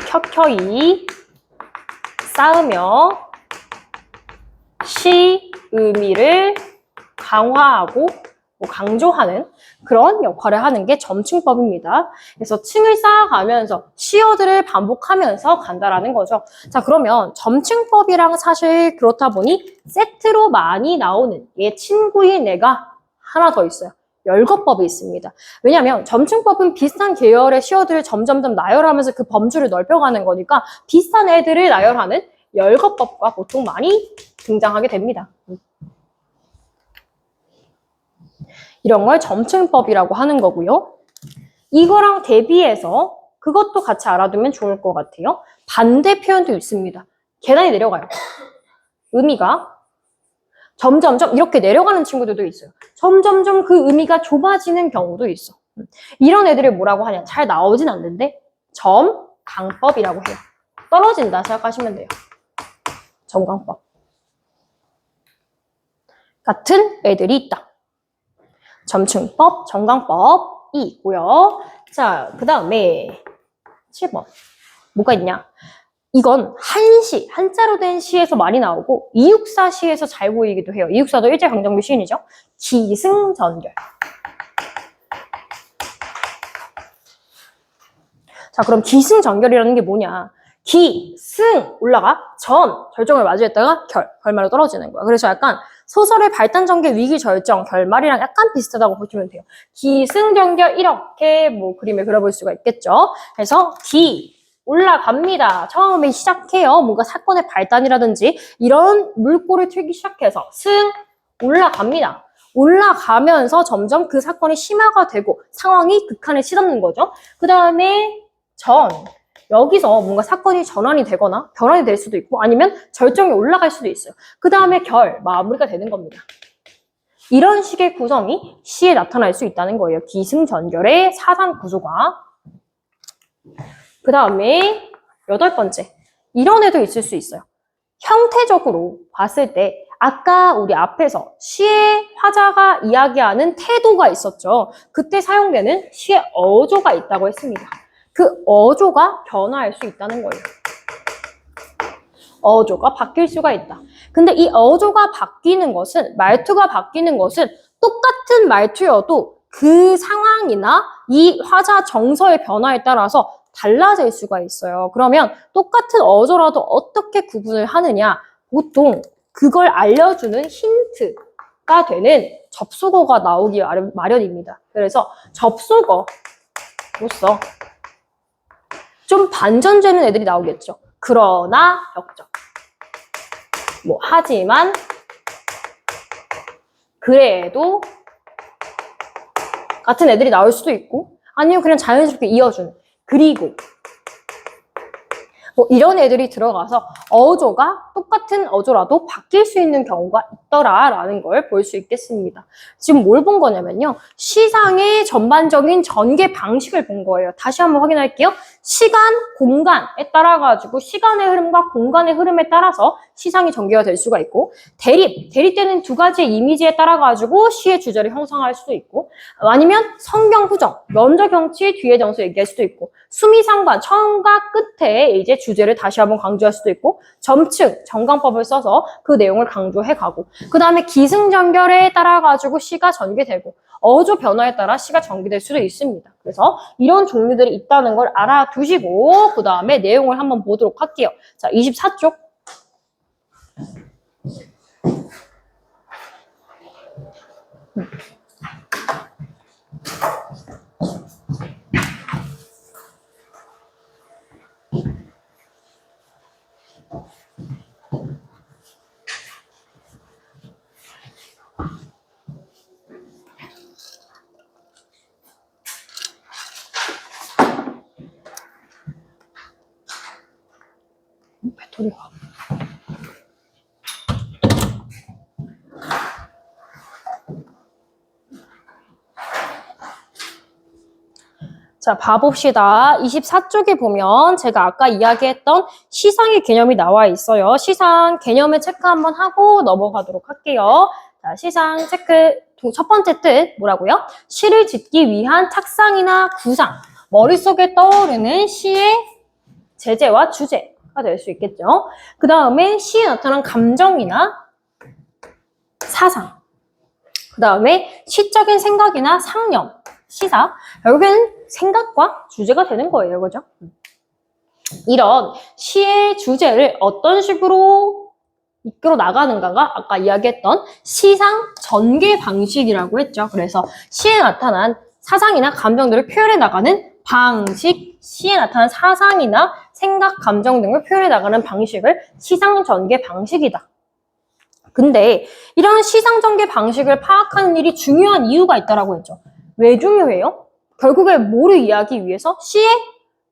켜켜이 쌓으며 시 의미를 강화하고 뭐 강조하는 그런 역할을 하는 게 점층법입니다. 그래서 층을 쌓아가면서 시어들을 반복하면서 간다라는 거죠. 자, 그러면 점층법이랑 사실 그렇다 보니 세트로 많이 나오는 얘 친구인 애가 하나 더 있어요. 열거법이 있습니다. 왜냐하면 점층법은 비슷한 계열의 시어들을 점점점 나열하면서 그 범주를 넓혀가는 거니까 비슷한 애들을 나열하는 열거법과 보통 많이 등장하게 됩니다. 이런 걸 점층법이라고 하는 거고요. 이거랑 대비해서 그것도 같이 알아두면 좋을 것 같아요. 반대 표현도 있습니다. 계단이 내려가요. 의미가 점점점 이렇게 내려가는 친구들도 있어요. 점점점 그 의미가 좁아지는 경우도 있어. 이런 애들을 뭐라고 하냐? 잘 나오진 않는데 점강법이라고 해요. 떨어진다 생각하시면 돼요. 점강법. 같은 애들이 있다. 점층법, 점강법이 있고요. 자, 그 다음에 7번. 뭐가 있냐? 이건 한시, 한자로 된 시에서 많이 나오고 이육사 시에서 잘 보이기도 해요. 이육사도 일제강점기 시인이죠. 기승전결. 자, 그럼 기승전결이라는 게 뭐냐? 기, 승 올라가, 전, 절정을 마주했다가 결말로 떨어지는 거야. 그래서 약간 소설의 발단, 전개, 위기, 절정, 결말이랑 약간 비슷하다고 보시면 돼요. 기승전결 이렇게 뭐 그림을 그려볼 수가 있겠죠. 그래서 기, 올라갑니다. 처음에 시작해요. 뭔가 사건의 발단이라든지 이런 물꼬를 틀기 시작해서 승, 올라갑니다. 올라가면서 점점 그 사건이 심화가 되고 상황이 극한에 치닫는 거죠. 그 다음에 전, 여기서 뭔가 사건이 전환이 되거나 변환이 될 수도 있고 아니면 절정에 올라갈 수도 있어요. 그 다음에 마무리가 되는 겁니다. 이런 식의 구성이 시에 나타날 수 있다는 거예요. 기승전결의 사상 구조가. 그 다음에 8번째. 이런 애도 있을 수 있어요. 형태적으로 봤을 때 아까 우리 앞에서 시의 화자가 이야기하는 태도가 있었죠. 그때 사용되는 시의 어조가 있다고 했습니다. 그 어조가 변화할 수 있다는 거예요. 어조가 바뀔 수가 있다. 근데 이 어조가 바뀌는 것은, 말투가 바뀌는 것은 똑같은 말투여도 그 상황이나 이 화자 정서의 변화에 따라서 달라질 수가 있어요. 그러면 똑같은 어조라도 어떻게 구분을 하느냐? 보통 그걸 알려주는 힌트가 되는 접속어가 나오기 마련입니다. 그래서 접속어로서 좀 반전되는 애들이 나오겠죠. 그러나, 역적. 뭐, 하지만, 그래도, 같은 애들이 나올 수도 있고, 아니면 그냥 자연스럽게 이어주는. 그리고, 뭐 이런 애들이 들어가서 어조가 똑같은 어조라도 바뀔 수 있는 경우가 있더라라는 걸 볼 수 있겠습니다. 지금 뭘 본 거냐면요. 시상의 전반적인 전개 방식을 본 거예요. 다시 한번 확인할게요. 시간, 공간에 따라가지고 시간의 흐름과 공간의 흐름에 따라서 시상이 전개가 될 수가 있고 대립되는 두 가지의 이미지에 따라가지고 시의 주제를 형성할 수도 있고 아니면 성경 후정, 먼저 경치, 뒤에 정수 얘기할 수도 있고 수미상관, 처음과 끝에 이제 주제를 다시 한번 강조할 수도 있고 점층, 정강법을 써서 그 내용을 강조해가고 그 다음에 기승전결에 따라가지고 시가 전개되고 어조 변화에 따라 시가 전개될 수도 있습니다. 그래서 이런 종류들이 있다는 걸 알아두시고 그 다음에 내용을 한번 보도록 할게요. 자, 24쪽. 배터리가. 자, 봐봅시다. 24쪽에 보면 제가 아까 이야기했던 시상의 개념이 나와 있어요. 시상 개념을 체크 한번 하고 넘어가도록 할게요. 자, 시상 체크 첫 번째 뜻 뭐라고요? 시를 짓기 위한 착상이나 구상, 머릿속에 떠오르는 시의 제재와 주제가 될 수 있겠죠. 그 다음에 시에 나타난 감정이나 사상, 그 다음에 시적인 생각이나 상념, 시사. 결국엔 생각과 주제가 되는 거예요. 그죠? 이런 시의 주제를 어떤 식으로 이끌어 나가는가가 아까 이야기했던 시상 전개 방식이라고 했죠. 그래서 시에 나타난 사상이나 감정들을 표현해 나가는 방식, 시에 나타난 사상이나 생각, 감정 등을 표현해 나가는 방식을 시상 전개 방식이다. 근데 이런 시상 전개 방식을 파악하는 일이 중요한 이유가 있다라고 했죠. 왜 중요해요? 결국에 뭐를 이해하기 위해서? 시의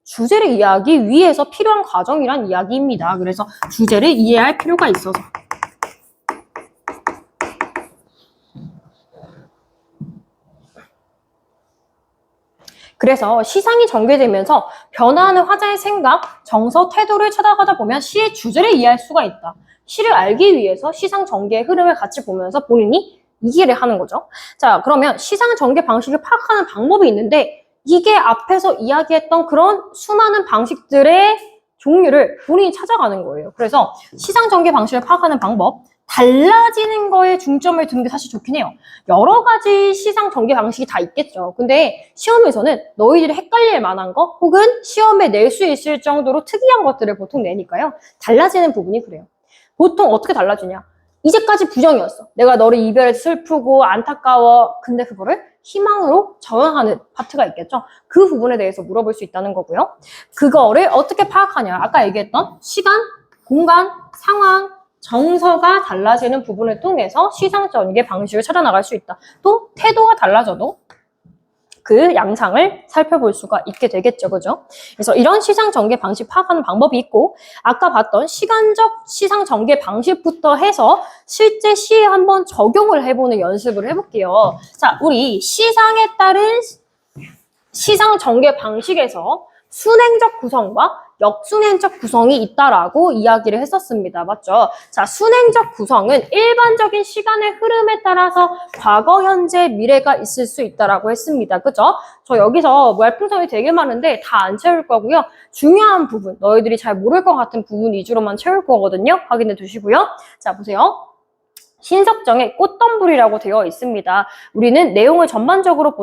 주제를 이해하기 위해서 필요한 과정이란 이야기입니다. 그래서 주제를 이해할 필요가 있어서. 그래서 시상이 전개되면서 변화하는 화자의 생각, 정서, 태도를 찾아가다 보면 시의 주제를 이해할 수가 있다. 시를 알기 위해서 시상 전개의 흐름을 같이 보면서 본인이 이해를 하는 거죠. 자, 그러면 시상 전개 방식을 파악하는 방법이 있는데 이게 앞에서 이야기했던 그런 수많은 방식들의 종류를 본인이 찾아가는 거예요. 그래서 시상 전개 방식을 파악하는 방법, 달라지는 거에 중점을 두는 게 사실 좋긴 해요. 여러 가지 시상 전개 방식이 다 있겠죠. 근데 시험에서는 너희들이 헷갈릴 만한 거 혹은 시험에 낼 수 있을 정도로 특이한 것들을 보통 내니까요. 달라지는 부분이 그래요. 보통 어떻게 달라지냐? 이제까지 부정이었어. 내가 너를 이별해서 슬프고 안타까워. 근데 그거를 희망으로 전환하는 파트가 있겠죠. 그 부분에 대해서 물어볼 수 있다는 거고요. 그거를 어떻게 파악하냐? 아까 얘기했던 시간, 공간, 상황, 정서가 달라지는 부분을 통해서 시상 전개 방식을 찾아 나갈 수 있다. 또 태도가 달라져도 그 양상을 살펴볼 수가 있게 되겠죠. 그죠? 그래서 이런 시상 전개 방식 파악하는 방법이 있고 아까 봤던 시간적 시상 전개 방식부터 해서 실제 시에 한번 적용을 해보는 연습을 해볼게요. 자, 우리 시상에 따른 시상 전개 방식에서 순행적 구성과 역순행적 구성이 있다라고 이야기를 했었습니다. 맞죠? 자, 순행적 구성은 일반적인 시간의 흐름에 따라서 과거, 현재, 미래가 있을 수 있다라고 했습니다. 그죠? 저 여기서 말풍선이 되게 많은데 다 안 채울 거고요. 중요한 부분, 너희들이 잘 모를 것 같은 부분 위주로만 채울 거거든요. 확인해 두시고요. 자, 보세요. 신석정에 꽃덤불이라고 되어 있습니다. 우리는 내용을 전반적으로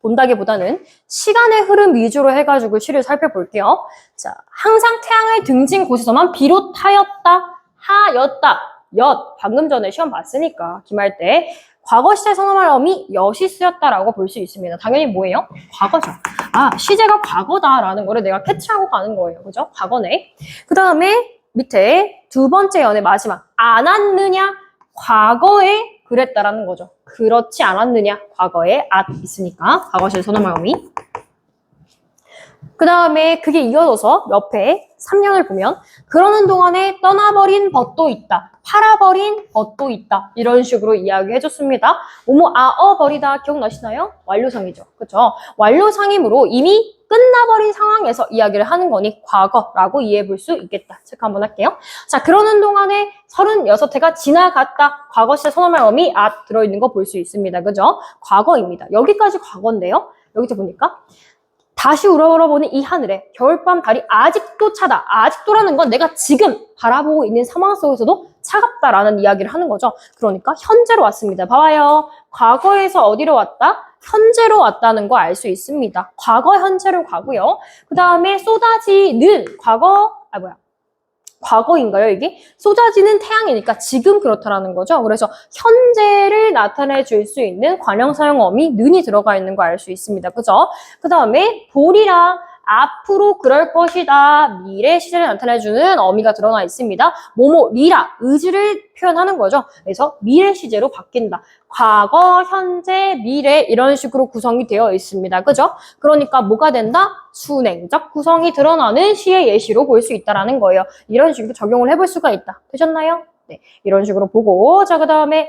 본다기보다는 시간의 흐름 위주로 해가지고 시를 살펴볼게요. 자, 항상 태양을 등진 곳에서만 비롯하였다, 하였다, 엿. 방금 전에 시험 봤으니까 기말 때 과거 시제 선언할 어미 엿이 쓰였다라고 볼 수 있습니다. 당연히 뭐예요? 과거죠. 아, 시제가 과거다라는 거를 내가 캐치하고 가는 거예요. 그죠? 과거네. 그 다음에 밑에 두 번째 연의 마지막. 안 왔느냐? 과거에 그랬다라는 거죠. 그렇지 않았느냐? 과거에 앗 있으니까 과거시제 선언할 어미. 그 다음에 그게 이어져서 옆에 3년을 보면 그러는 동안에 떠나버린 벗도 있다. 팔아버린 벗도 있다. 이런 식으로 이야기해줬습니다. 뭐뭐 아어버리다 기억나시나요? 완료상이죠. 그렇죠? 완료상이므로 이미 끝나버린 상황에서 이야기를 하는 거니 과거라고 이해해 볼 수 있겠다. 체크 한번 할게요. 자, 그러는 동안에 36회가 지나갔다. 과거시제 선언할 어미 앗 들어있는 거 볼 수 있습니다. 그죠? 과거입니다. 여기까지 과거인데요. 여기서 보니까 다시 우러러보는 이 하늘에 겨울밤 달이 아직도 차다. 아직도라는 건 내가 지금 바라보고 있는 상황 속에서도 차갑다라는 이야기를 하는 거죠. 그러니까 현재로 왔습니다. 봐봐요. 과거에서 어디로 왔다? 현재로 왔다는 거 알 수 있습니다. 과거, 현재로 가고요. 그 다음에 쏟아지는 과거인가요, 이게? 쏟아지는 태양이니까 지금 그렇다라는 거죠. 그래서 현재를 나타내 줄 수 있는 관형 사용 어미 는이 들어가 있는 거 알 수 있습니다. 그죠? 그 다음에 보리라 앞으로 그럴 것이다. 미래 시제를 나타내주는 어미가 드러나 있습니다. 뭐뭐 리라 의지를 표현하는 거죠. 그래서 미래 시제로 바뀐다. 과거, 현재, 미래 이런 식으로 구성이 되어 있습니다. 그죠? 그러니까 뭐가 된다? 순행적 구성이 드러나는 시의 예시로 볼 수 있다는 거예요. 이런 식으로 적용을 해볼 수가 있다. 되셨나요? 네, 이런 식으로 보고 자, 그 다음에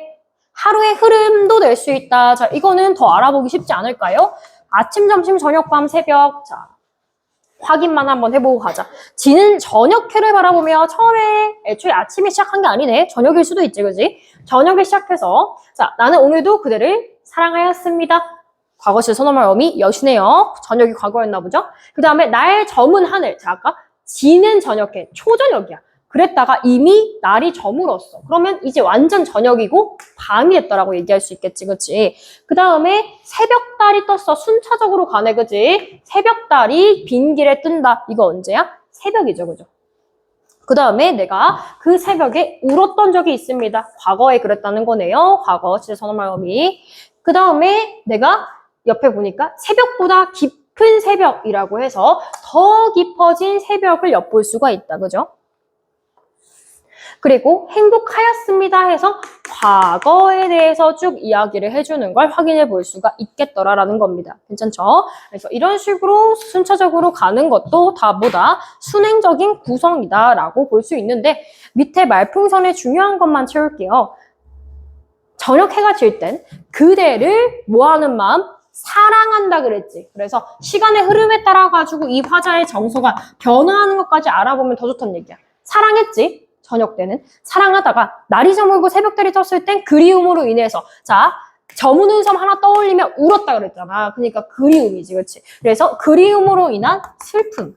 하루의 흐름도 낼 수 있다. 자, 이거는 더 알아보기 쉽지 않을까요? 아침, 점심, 저녁, 밤, 새벽. 자, 확인만 한번 해보고 가자. 지는 저녁해를 바라보며 처음에 애초에 아침에 시작한 게 아니네. 저녁일 수도 있지, 그지? 저녁에 시작해서 자, 나는 오늘도 그대를 사랑하였습니다. 과거시제 선언할 어미 엿이네요. 저녁이 과거였나 보죠? 그 다음에 날 저문 하늘. 자, 아까 지는 저녁해. 초저녁이야. 그랬다가 이미 날이 저물었어. 그러면 이제 완전 저녁이고 밤이 됐다라고 얘기할 수 있겠지, 그치? 그 다음에 새벽달이 떴어. 순차적으로 가네, 그치? 새벽달이 빈 길에 뜬다. 이거 언제야? 새벽이죠, 그죠? 그 다음에 내가 그 새벽에 울었던 적이 있습니다. 과거에 그랬다는 거네요. 과거, 진짜 선언말음이. 그 다음에 내가 옆에 보니까 새벽보다 깊은 새벽이라고 해서 더 깊어진 새벽을 엿볼 수가 있다. 그죠? 그리고 행복하였습니다 해서 과거에 대해서 쭉 이야기를 해주는 걸 확인해 볼 수가 있겠더라라는 겁니다. 괜찮죠? 그래서 이런 식으로 순차적으로 가는 것도 다보다 순행적인 구성이다라고 볼 수 있는데 밑에 말풍선에 중요한 것만 채울게요. 저녁 해가 질 땐 그대를 뭐하는 마음? 사랑한다 그랬지. 그래서 시간의 흐름에 따라 가지고 이 화자의 정서가 변화하는 것까지 알아보면 더 좋다는 얘기야. 사랑했지. 저녁 때는 사랑하다가 날이 저물고 새벽달이 떴을 땐 그리움으로 인해서 자 저무는 섬 하나 떠올리면 울었다 그랬잖아. 그러니까 그리움이지, 그렇지? 그래서 그리움으로 인한 슬픔.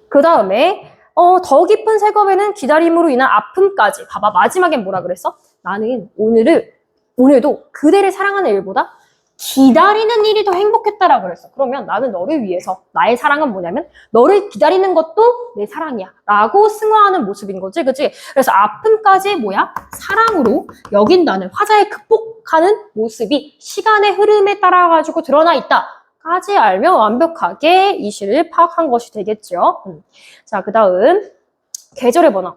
그 다음에 더 깊은 색업에는 기다림으로 인한 아픔까지. 봐봐, 마지막엔 뭐라 그랬어? 나는 오늘도 그대를 사랑하는 일보다 기다리는 일이 더 행복했다라고 그랬어. 그러면 나는 너를 위해서 나의 사랑은 뭐냐면 너를 기다리는 것도 내 사랑이야 라고 승화하는 모습인 거지, 그치? 그래서 아픔까지 뭐야? 사랑으로 여긴다는 화자의 극복하는 모습이 시간의 흐름에 따라 가지고 드러나 있다 까지 알면 완벽하게 이 시를 파악한 것이 되겠죠. 자, 그 다음 계절의 변화.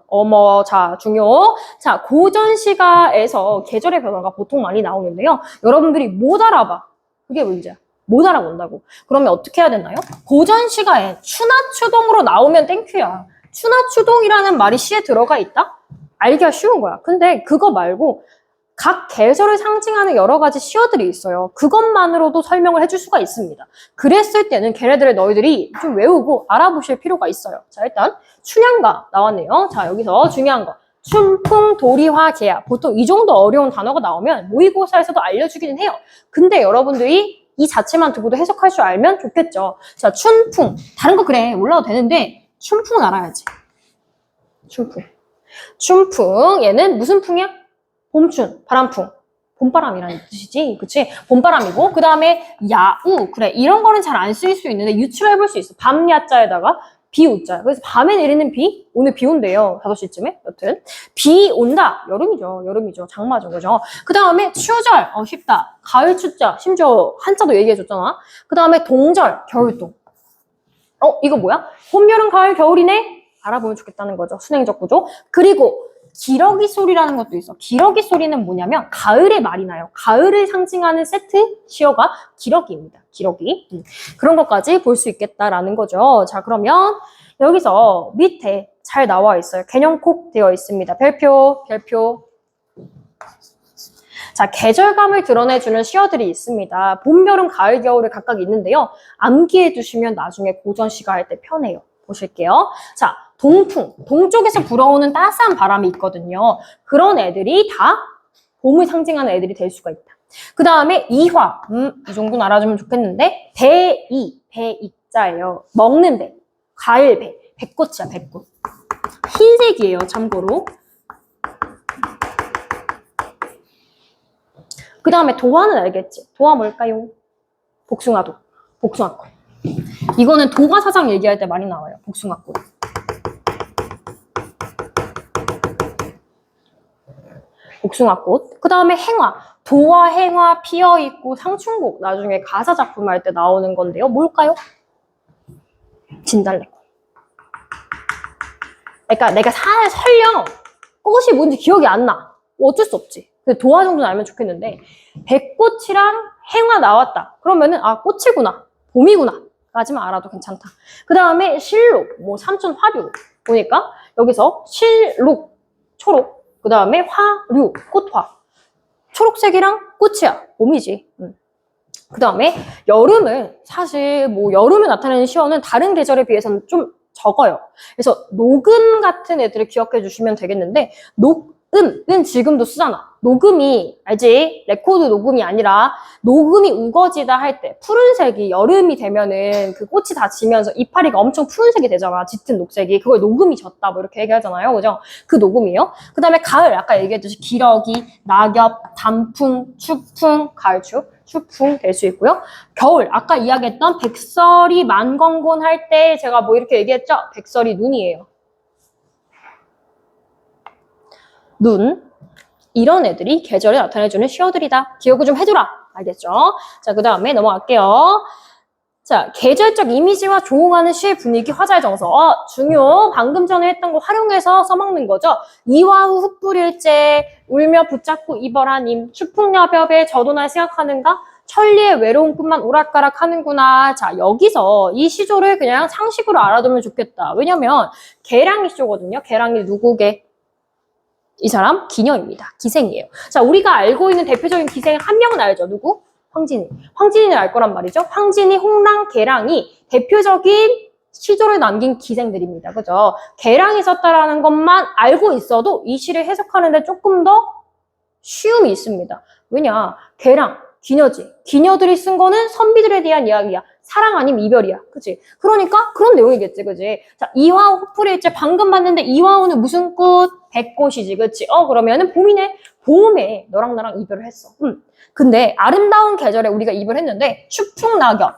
자, 중요. 자, 고전시가에서 계절의 변화가 보통 많이 나오는데요. 여러분들이 못 알아봐. 그게 문제야. 못 알아본다고. 그러면 어떻게 해야 되나요? 고전시가에 추나추동으로 나오면 땡큐야. 추나추동이라는 말이 시에 들어가 있다? 알기가 쉬운 거야. 근데 그거 말고 각 계절을 상징하는 여러 가지 시어들이 있어요. 그것만으로도 설명을 해줄 수가 있습니다. 그랬을 때는 걔네들을 너희들이 좀 외우고 알아보실 필요가 있어요. 자, 일단 춘향가 나왔네요. 자, 여기서 중요한 거. 춘풍, 도리화, 개야. 보통 이 정도 어려운 단어가 나오면 모의고사에서도 알려주기는 해요. 근데 여러분들이 이 자체만 두고도 해석할 줄 알면 좋겠죠. 자, 춘풍. 다른 거 그래. 몰라도 되는데 춘풍은 알아야지. 춘풍. 춘풍. 얘는 무슨 풍이야? 봄춘, 바람풍, 봄바람이라는 뜻이지, 그치? 봄바람이고, 그 다음에 야우, 그래, 이런 거는 잘 안 쓰일 수 있는데 유추해볼 수 있어. 밤야자에다가 비우자. 그래서 밤에 내리는 비, 오늘 비 온대요. 5시쯤에, 여튼. 비 온다, 여름이죠. 장마죠, 그죠? 그 다음에 추절, 쉽다. 가을 추자, 심지어 한자도 얘기해줬잖아. 그 다음에 동절, 겨울동. 이거 뭐야? 봄, 여름, 가을, 겨울이네? 알아보면 좋겠다는 거죠. 순행적 구조. 그리고 기러기 소리라는 것도 있어. 기러기 소리는 뭐냐면 가을의 말이 나요. 가을을 상징하는 세트 시어가 기러기입니다. 기러기. 그런 것까지 볼 수 있겠다라는 거죠. 자, 그러면 여기서 밑에 잘 나와 있어요. 개념콕 되어 있습니다. 별표. 자, 계절감을 드러내주는 시어들이 있습니다. 봄, 여름, 가을, 겨울에 각각 있는데요. 암기해 두시면 나중에 고전시가 할 때 편해요. 보실게요. 자, 동풍, 동쪽에서 불어오는 따스한 바람이 있거든요. 그런 애들이 다 봄을 상징하는 애들이 될 수가 있다. 그 다음에 이화, 이 정도는 알아주면 좋겠는데 배이자예요. 먹는 배, 과일 배, 배꽃이야, 배꽃. 흰색이에요, 참고로. 그 다음에 도화는 알겠지? 도화 뭘까요? 복숭아도, 복숭아꽃. 이거는 도가사장 얘기할 때 많이 나와요, 복숭아꽃. 복숭아꽃. 그 다음에 행화. 도화, 행화, 피어있고 상춘곡. 나중에 가사 작품 할 때 나오는 건데요. 뭘까요? 진달래꽃. 그러니까 내가 설령 꽃이 뭔지 기억이 안 나. 어쩔 수 없지. 근데 도화 정도는 알면 좋겠는데 백꽃이랑 행화 나왔다. 그러면은 꽃이구나. 봄이구나. 까지만 알아도 괜찮다. 그 다음에 실록, 삼천 화류. 보니까 여기서 실록, 초록. 그 다음에 화류, 꽃화. 초록색이랑 꽃이야. 봄이지. 그 다음에 여름은 사실 여름에 나타내는 시어는 다른 계절에 비해서는 좀 적어요. 그래서 녹음 같은 애들을 기억해 주시면 되겠는데 은 지금도 쓰잖아. 녹음이, 알지? 레코드 녹음이 아니라 녹음이 우거지다 할 때 푸른색이 여름이 되면은 그 꽃이 다 지면서 이파리가 엄청 푸른색이 되잖아. 짙은 녹색이. 그걸 녹음이 졌다 뭐 이렇게 얘기하잖아요. 그죠? 그 녹음이에요. 그 다음에 가을, 아까 얘기했듯이 기러기, 낙엽, 단풍, 추풍, 가을추, 추풍 될 수 있고요. 겨울, 아까 이야기했던 백설이 만건곤 할 때 제가 뭐 이렇게 얘기했죠? 백설이 눈이에요. 눈. 이런 애들이 계절에 나타내주는 시어들이다. 기억을 좀 해줘라. 알겠죠? 자, 그 다음에 넘어갈게요. 자, 계절적 이미지와 조응하는 시의 분위기, 화자의 정서. 중요. 방금 전에 했던 거 활용해서 써먹는 거죠. 이화후 흩뿌릴째, 울며 붙잡고 이별하님, 추풍야벽에 저도 날 생각하는가? 천리의 외로운 꿈만 오락가락 하는구나. 자, 여기서 이 시조를 그냥 상식으로 알아두면 좋겠다. 왜냐면 계량이 시조거든요. 계량이 누구게? 이 사람 기녀입니다. 기생이에요. 자, 우리가 알고 있는 대표적인 기생 한 명은 알죠. 누구? 황진이. 황진이는 알 거란 말이죠. 황진이, 홍랑, 계랑이 대표적인 시조를 남긴 기생들입니다. 그죠? 계랑이 썼다라는 것만 알고 있어도 이 시를 해석하는데 조금 더 쉬움이 있습니다. 왜냐? 계랑, 기녀지. 기녀들이 쓴 거는 선비들에 대한 이야기야. 사랑 아니면 이별이야. 그치? 그러니까 그런 내용이겠지. 그치? 자, 이화우 호풀일제 방금 봤는데 이화우는 무슨 꽃? 백꽃이지. 그치? 그러면은 봄이네. 봄에 너랑 나랑 이별을 했어. 근데 아름다운 계절에 우리가 이별했는데 추풍낙엽.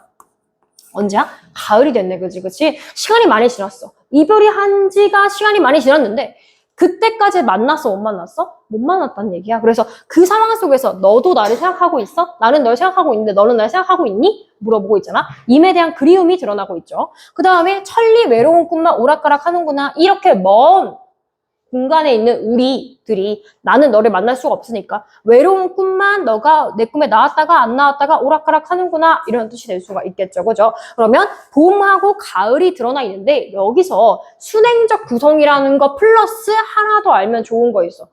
언제야? 가을이 됐네. 그치? 그치? 시간이 많이 지났어. 이별이 한 지가 시간이 많이 지났는데 그때까지 만났어? 못 만났어? 못 만났다는 얘기야. 그래서 그 상황 속에서 너도 나를 생각하고 있어? 나는 널 생각하고 있는데 너는 날 생각하고 있니? 물어보고 있잖아. 임에 대한 그리움이 드러나고 있죠. 그 다음에 천리 외로운 꿈만 오락가락 하는구나. 이렇게 먼 공간에 있는 우리들이 나는 너를 만날 수가 없으니까 외로운 꿈만 너가 내 꿈에 나왔다가 안 나왔다가 오락가락 하는구나 이런 뜻이 될 수가 있겠죠. 그죠? 그러면 봄하고 가을이 드러나 있는데 여기서 순행적 구성이라는 거 플러스 하나 더 알면 좋은 거 있어.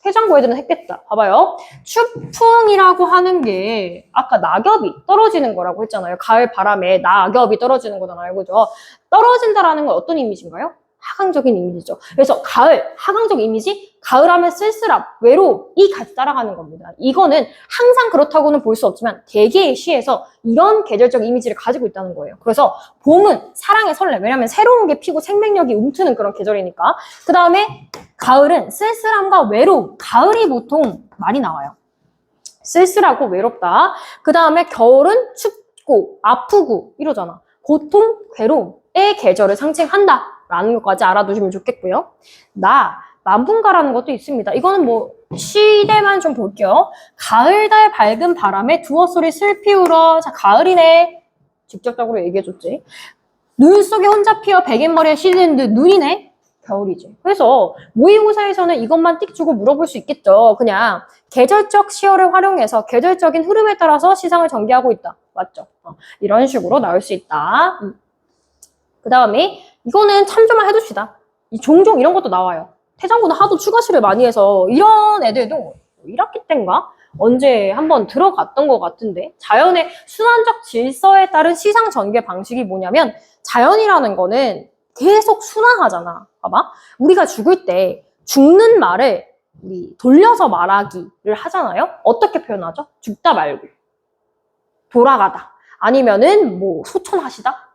해장고 애들은 했겠다. 봐봐요. 추풍이라고 하는 게 아까 낙엽이 떨어지는 거라고 했잖아요. 가을 바람에 낙엽이 떨어지는 거잖아요. 그죠? 떨어진다라는 건 어떤 이미지인가요? 하강적인 이미지죠. 그래서 가을, 하강적 이미지, 가을하면 쓸쓸함, 외로움이 같이 따라가는 겁니다. 이거는 항상 그렇다고는 볼 수 없지만 대개의 시에서 이런 계절적 이미지를 가지고 있다는 거예요. 그래서 봄은 사랑의 설렘, 왜냐하면 새로운 게 피고 생명력이 움트는 그런 계절이니까. 그 다음에 가을은 쓸쓸함과 외로움, 가을이 보통 많이 나와요. 쓸쓸하고 외롭다. 그 다음에 겨울은 춥고 아프고 이러잖아. 고통, 괴로움의 계절을 상징한다. 라는 것까지 알아두시면 좋겠고요. 만분가라는 것도 있습니다. 이거는 뭐 시대만 좀 볼게요. 가을달 밝은 바람에 두어소리 슬피 울어. 자, 가을이네. 직접적으로 얘기해줬지. 눈 속에 혼자 피어 베갯머리에 실리는 듯 눈이네. 겨울이지. 그래서 모의고사에서는 이것만 띡 주고 물어볼 수 있겠죠. 그냥 계절적 시어를 활용해서 계절적인 흐름에 따라서 시상을 전개하고 있다. 맞죠? 이런 식으로 나올 수 있다. 그 다음에 이거는 참조만 해둡시다. 종종 이런 것도 나와요. 태장고는 하도 추가시를 많이 해서 이런 애들도 1학기 때인가? 언제 한번 들어갔던 것 같은데 자연의 순환적 질서에 따른 시상 전개 방식이 뭐냐면 자연이라는 거는 계속 순환하잖아. 봐봐. 우리가 죽을 때 죽는 말을 우리 돌려서 말하기를 하잖아요. 어떻게 표현하죠? 죽다 말고 돌아가다 아니면은 뭐 소천하시다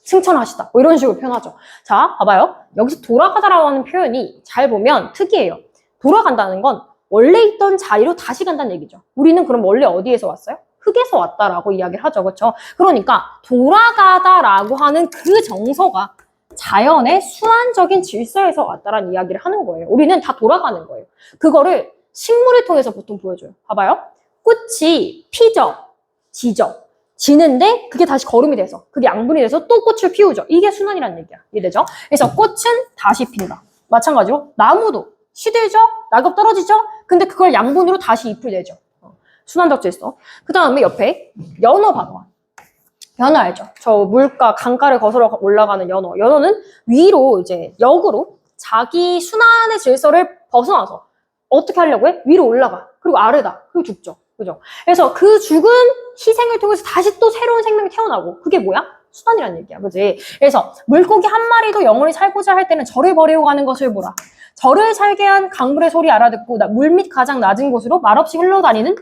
승천하시다 뭐 이런 식으로 표현하죠. 자, 봐봐요. 여기서 돌아가다라고 하는 표현이 잘 보면 특이해요. 돌아간다는 건 원래 있던 자리로 다시 간다는 얘기죠. 우리는 그럼 원래 어디에서 왔어요? 흙에서 왔다라고 이야기를 하죠. 그렇죠? 그러니까 돌아가다라고 하는 그 정서가 자연의 순환적인 질서에서 왔다라는 이야기를 하는 거예요. 우리는 다 돌아가는 거예요. 그거를 식물을 통해서 보통 보여줘요. 봐봐요. 꽃이 피죠. 지죠. 지는데 그게 다시 거름이 돼서 그게 양분이 돼서 또 꽃을 피우죠. 이게 순환이라는 얘기야. 이해되죠? 그래서 꽃은 다시 핀다. 마찬가지로 나무도 시들죠? 낙엽 떨어지죠? 근데 그걸 양분으로 다시 잎을 내죠. 순환적 질서. 그 다음에 옆에 연어 봐봐. 연어 알죠? 저 물가, 강가를 거슬러 올라가는 연어. 연어는 위로 이제 역으로 자기 순환의 질서를 벗어나서 어떻게 하려고 해? 위로 올라가. 그리고 아래다. 그리고 죽죠. 그죠? 그래서 그 죽은 희생을 통해서 다시 또 새로운 생명이 태어나고 그게 뭐야? 수단이란 얘기야. 그지? 그래서 물고기 한 마리도 영원히 살고자 할 때는 절을 버리고 가는 것을 보라. 절을 살게 한 강물의 소리 알아듣고 물밑 가장 낮은 곳으로 말없이 흘러다니는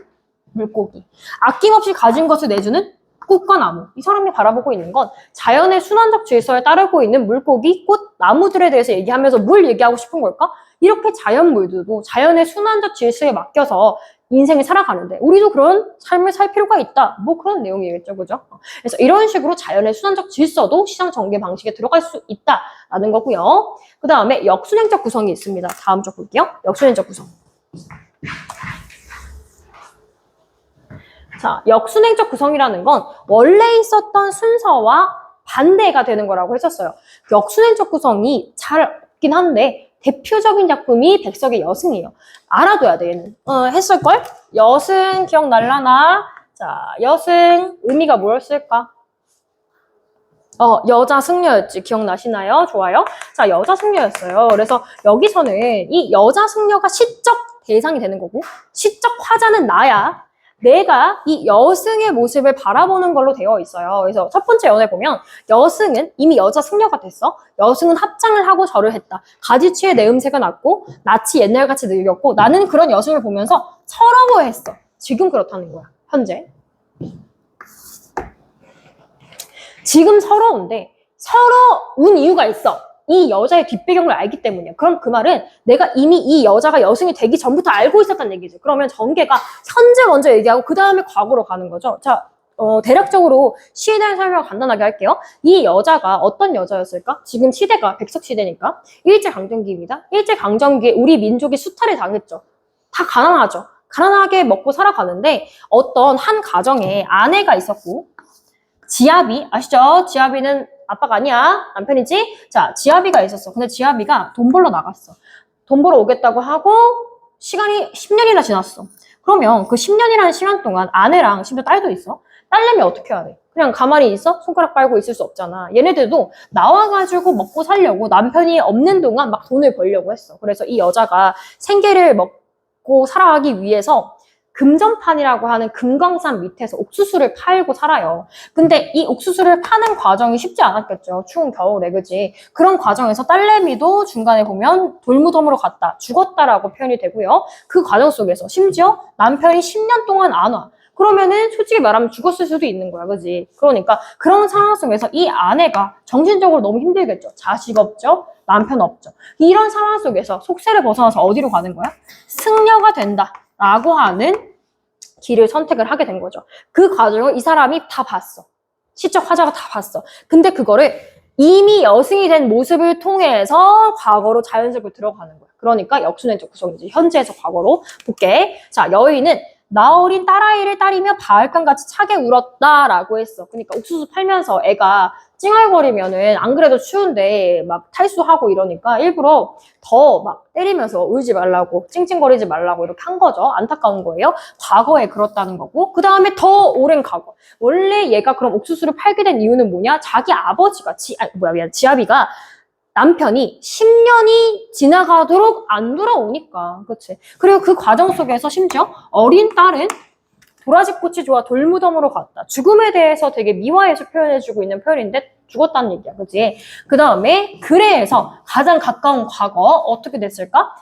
물고기. 아낌없이 가진 것을 내주는 꽃과 나무. 이 사람이 바라보고 있는 건 자연의 순환적 질서에 따르고 있는 물고기, 꽃, 나무들에 대해서 얘기하면서 뭘 얘기하고 싶은 걸까? 이렇게 자연물들도 자연의 순환적 질서에 맡겨서 인생을 살아가는데 우리도 그런 삶을 살 필요가 있다. 뭐 그런 내용이겠죠. 그죠? 그래서 이런 식으로 자연의 순환적 질서도 시장 전개 방식에 들어갈 수 있다라는 거고요. 그 다음에 역순행적 구성이 있습니다. 다음 쪽 볼게요. 역순행적 구성. 자, 역순행적 구성이라는 건 원래 있었던 순서와 반대가 되는 거라고 했었어요. 역순행적 구성이 잘 없긴 한데 대표적인 작품이 백석의 여승이에요. 알아둬야 돼, 얘는. 했을걸? 여승 기억날라나? 자, 여승 의미가 뭐였을까? 여자 승려였지. 기억나시나요? 좋아요. 자, 여자 승려였어요. 그래서 여기서는 이 여자 승려가 시적 대상이 되는 거고 시적 화자는 나야. 내가 이 여승의 모습을 바라보는 걸로 되어 있어요. 그래서 첫 번째 연애 보면 여승은 이미 여자 승려가 됐어. 여승은 합장을 하고 절을 했다. 가지치에 내 음색은 났고 낯이 옛날같이 늙었고 나는 그런 여승을 보면서 서러워했어. 지금 그렇다는 거야. 현재. 지금 서러운데 서러운 이유가 있어. 이 여자의 뒷배경을 알기 때문이야. 그럼 그 말은 내가 이미 이 여자가 여승이 되기 전부터 알고 있었단 얘기죠. 그러면 전개가 현재 먼저 얘기하고 그 다음에 과거로 가는 거죠. 자, 대략적으로 시에 대한 설명을 간단하게 할게요. 이 여자가 어떤 여자였을까? 지금 시대가 백석시대니까 일제강점기입니다. 일제강점기에 우리 민족이 수탈을 당했죠. 다 가난하죠. 가난하게 먹고 살아가는데 어떤 한 가정에 아내가 있었고 지아비, 아시죠? 지아비는 아빠가 아니야. 남편이지? 자, 지아비가 있었어. 근데 지아비가 돈 벌러 나갔어. 돈 벌어 오겠다고 하고 시간이 10년이나 지났어. 그러면 그 10년이라는 시간 동안 아내랑 심지어 딸도 있어. 딸내미 어떻게 해야 돼? 그냥 가만히 있어? 손가락 빨고 있을 수 없잖아. 얘네들도 나와가지고 먹고 살려고 남편이 없는 동안 막 돈을 벌려고 했어. 그래서 이 여자가 생계를 먹고 살아가기 위해서 금전판이라고 하는 금광산 밑에서 옥수수를 팔고 살아요. 근데 이 옥수수를 파는 과정이 쉽지 않았겠죠. 추운 겨울에, 그지? 그런 과정에서 딸내미도 중간에 보면 돌무덤으로 갔다, 죽었다라고 표현이 되고요. 그 과정 속에서 심지어 남편이 10년 동안 안 와. 그러면은 솔직히 말하면 죽었을 수도 있는 거야, 그지? 그러니까 그런 상황 속에서 이 아내가 정신적으로 너무 힘들겠죠. 자식 없죠? 남편 없죠. 이런 상황 속에서 속세를 벗어나서 어디로 가는 거야? 승려가 된다. 라고 하는 길을 선택을 하게 된 거죠. 그 과정을 이 사람이 다 봤어. 시적 화자가 다 봤어. 근데 그거를 이미 여승이 된 모습을 통해서 과거로 자연스럽게 들어가는 거야. 그러니까 역순행적 구성이지. 현재에서 과거로 볼게. 자, 여인은 나 어린 딸아이를 따리며 바알감같이 차게 울었다라고 했어. 그러니까 옥수수 팔면서 애가 찡얼거리면은 안 그래도 추운데 막 탈수하고 이러니까 일부러 더 막 때리면서 울지 말라고 찡찡거리지 말라고 이렇게 한 거죠. 안타까운 거예요. 과거에 그렇다는 거고 그 다음에 더 오랜 과거. 원래 얘가 그럼 옥수수를 팔게 된 이유는 뭐냐? 자기 아버지가 지아비가 남편이 10년이 지나가도록 안 돌아오니까. 그치? 그리고 그 과정 속에서 심지어 어린 딸은 도라지꽃이 좋아 돌무덤으로 갔다. 죽음에 대해서 되게 미화해서 표현해주고 있는 표현인데 죽었다는 얘기야. 그치? 그 다음에 그래서 가장 가까운 과거 어떻게 됐을까?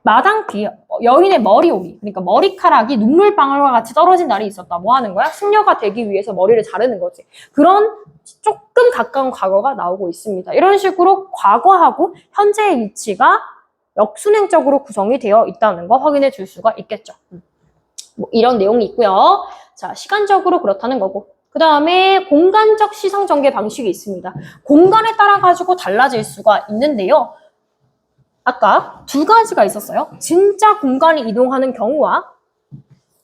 마당귀, 여인의 머리오리, 그러니까 머리카락이 눈물방울과 같이 떨어진 날이 있었다. 뭐 하는 거야? 승려가 되기 위해서 머리를 자르는 거지. 그런 조금 가까운 과거가 나오고 있습니다. 이런 식으로 과거하고 현재의 위치가 역순행적으로 구성이 되어 있다는 거 확인해 줄 수가 있겠죠. 뭐 이런 내용이 있고요. 자, 시간적으로 그렇다는 거고. 그 다음에 공간적 시성 전개 방식이 있습니다. 공간에 따라 가지고 달라질 수가 있는데요. 아까 두 가지가 있었어요. 진짜 공간이 이동하는 경우와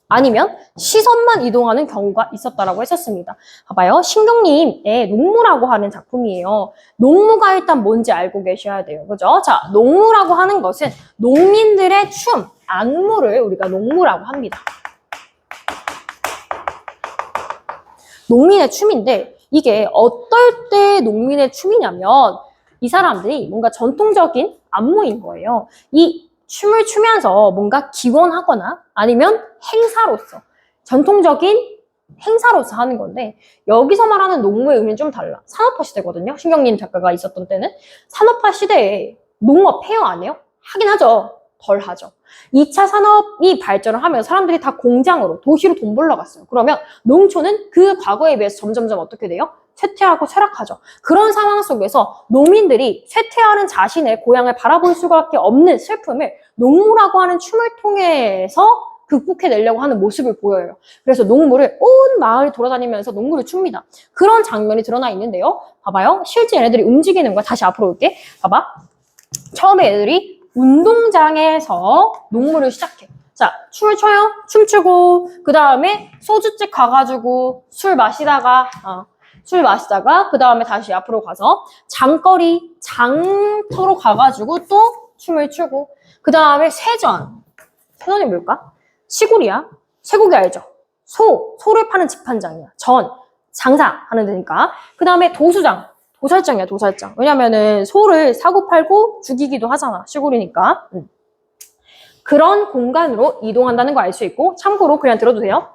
아니면 시선만 이동하는 경우가 있었다라고 했었습니다. 봐봐요. 신경님의 농무라고 하는 작품이에요. 농무가 일단 뭔지 알고 계셔야 돼요. 그죠? 자, 농무라고 하는 것은 농민들의 춤, 안무를 우리가 농무라고 합니다. 농민의 춤인데 이게 어떨 때 농민의 춤이냐면 이 사람들이 뭔가 전통적인 안무인 거예요. 이 춤을 추면서 뭔가 기원하거나 아니면 행사로서 전통적인 행사로서 하는 건데 여기서 말하는 농무의 의미는 좀 달라. 산업화 시대거든요. 신경림 작가가 있었던 때는. 산업화 시대에 농업 해요 안 해요? 하긴 하죠. 덜 하죠. 2차 산업이 발전을 하면 사람들이 다 공장으로, 도시로 돈 벌러 갔어요. 그러면 농촌은 그 과거에 비해서 점점점 어떻게 돼요? 쇠퇴하고 쇠락하죠. 그런 상황 속에서 농민들이 쇠퇴하는 자신의 고향을 바라볼 수밖에 없는 슬픔을 농무라고 하는 춤을 통해서 극복해내려고 하는 모습을 보여요. 그래서 농무를 온 마을 돌아다니면서 농무를 춥니다. 그런 장면이 드러나 있는데요. 봐봐요. 실제 얘네들이 움직이는 거야. 다시 앞으로 올게. 봐봐. 처음에 애들이 운동장에서 농무를 시작해. 자, 춤을 춰요. 춤추고 그 다음에 소주집 가가지고 술 마시다가 그 다음에 다시 앞으로 가서 장거리, 장터로 가가지고 또 춤을 추고 그 다음에 세전. 세전이 뭘까? 시골이야. 쇠고기 알죠? 소를 파는 집판장이야. 장사하는 데니까. 그 다음에 도살장이야, 도살장. 왜냐면은 소를 사고 팔고 죽이기도 하잖아. 시골이니까. 그런 공간으로 이동한다는 거 알 수 있고, 참고로 그냥 들어도 돼요.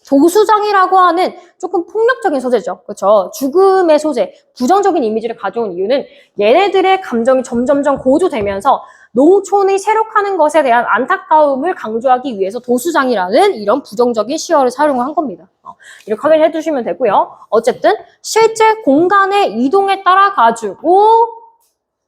도수장이라고 하는 조금 폭력적인 소재죠. 그렇죠? 죽음의 소재, 부정적인 이미지를 가져온 이유는 얘네들의 감정이 점점점 고조되면서 농촌이 쇠락하는 것에 대한 안타까움을 강조하기 위해서 도수장이라는 이런 부정적인 시어를 사용한 겁니다. 이렇게 확인해 주시면 되고요. 어쨌든 실제 공간의 이동에 따라 가지고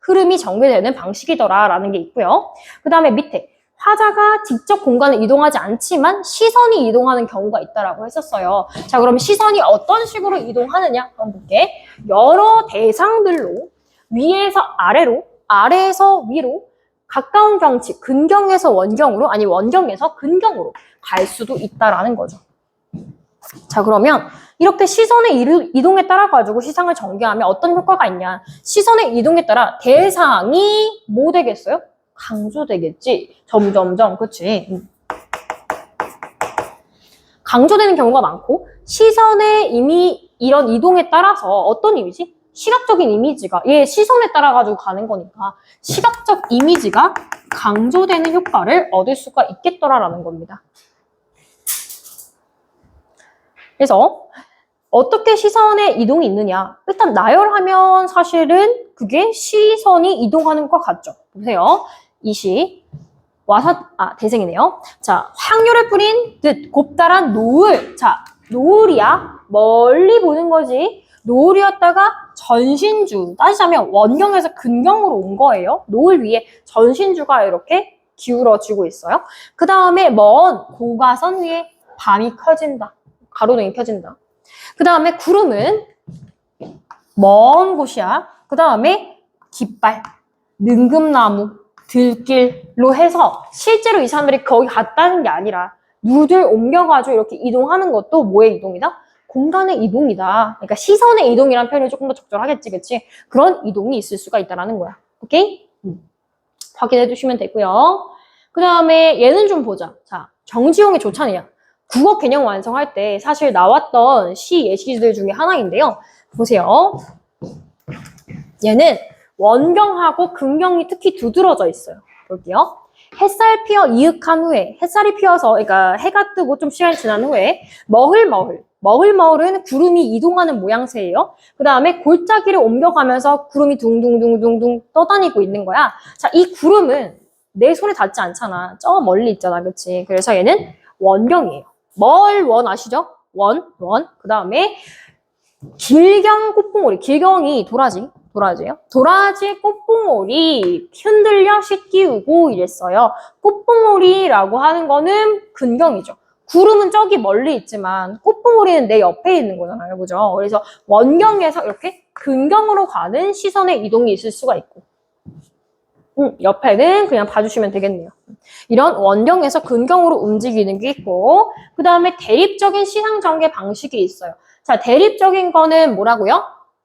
흐름이 전개되는 방식이더라라는 게 있고요. 그 다음에 밑에 화자가 직접 공간을 이동하지 않지만 시선이 이동하는 경우가 있다라고 했었어요. 자, 그럼 시선이 어떤 식으로 이동하느냐 한번 볼게. 여러 대상들로 위에서 아래로, 아래에서 위로 가까운 경치, 근경에서 원경으로, 아니 원경에서 근경으로 갈 수도 있다라는 거죠. 자, 그러면 이렇게 시선의 이동에 따라 가지고 시상을 전개하면 어떤 효과가 있냐? 시선의 이동에 따라 대상이 뭐 되겠어요? 강조되겠지. 점점점, 그치? 강조되는 경우가 많고 시선의 이런 이동에 따라서 어떤 이미지? 시각적인 이미지가 얘 시선에 따라 가지고 가는 거니까 시각적 이미지가 강조되는 효과를 얻을 수가 있겠더라라는 겁니다. 그래서 어떻게 시선의 이동이 있느냐? 일단 나열하면 사실은 그게 시선이 이동하는 것 같죠. 보세요. 이시 대생이네요. 자, 향료를 뿌린 듯 곱다란 노을. 자, 노을이야. 멀리 보는 거지. 노을이었다가 전신주. 따지자면 원경에서 근경으로 온 거예요. 노을 위에 전신주가 이렇게 기울어지고 있어요. 그 다음에 먼 고가선 위에 밤이 켜진다. 가로등이 켜진다. 그 다음에 구름은 먼 곳이야. 그 다음에 깃발, 능금나무, 들길로 해서 실제로 이 사람들이 거기 갔다는 게 아니라 누들 옮겨가지고 이렇게 이동하는 것도 뭐의 이동이다? 공간의 이동이다. 그러니까 시선의 이동이라는 표현이 조금 더 적절하겠지, 그치? 그런 이동이 있을 수가 있다는 거야. 오케이? 확인해 두시면 되고요. 그 다음에 얘는 좀 보자. 자, 정지용의 조찬이야. 국어 개념 완성할 때 사실 나왔던 시 예시들 중에 하나인데요. 보세요. 얘는 원경하고 근경이 특히 두드러져 있어요. 볼게요. 햇살 피어 이윽한 후에, 햇살이 피어서, 그러니까 해가 뜨고 좀 시간이 지난 후에 머글머글은 구름이 이동하는 모양새예요. 그 다음에 골짜기를 옮겨가면서 구름이 둥둥둥둥둥 떠다니고 있는 거야. 자, 이 구름은 내 손에 닿지 않잖아. 저 멀리 있잖아, 그렇지? 그래서 얘는 원경이에요. 원 아시죠? 원. 그 다음에 길경 꽃봉오리. 길경이 도라지예요. 도라지 꽃봉오리 흔들려 씻기우고 이랬어요. 꽃봉오리라고 하는 거는 근경이죠. 구름은 저기 멀리 있지만 꽃봉오리는 내 옆에 있는 거잖아요. 그죠? 그래서 원경에서 이렇게 근경으로 가는 시선의 이동이 있을 수가 있고 옆에는 그냥 봐주시면 되겠네요. 이런 원경에서 근경으로 움직이는 게 있고 그 다음에 대립적인 시상 전개 방식이 있어요. 자, 대립적인 거는 뭐라고요?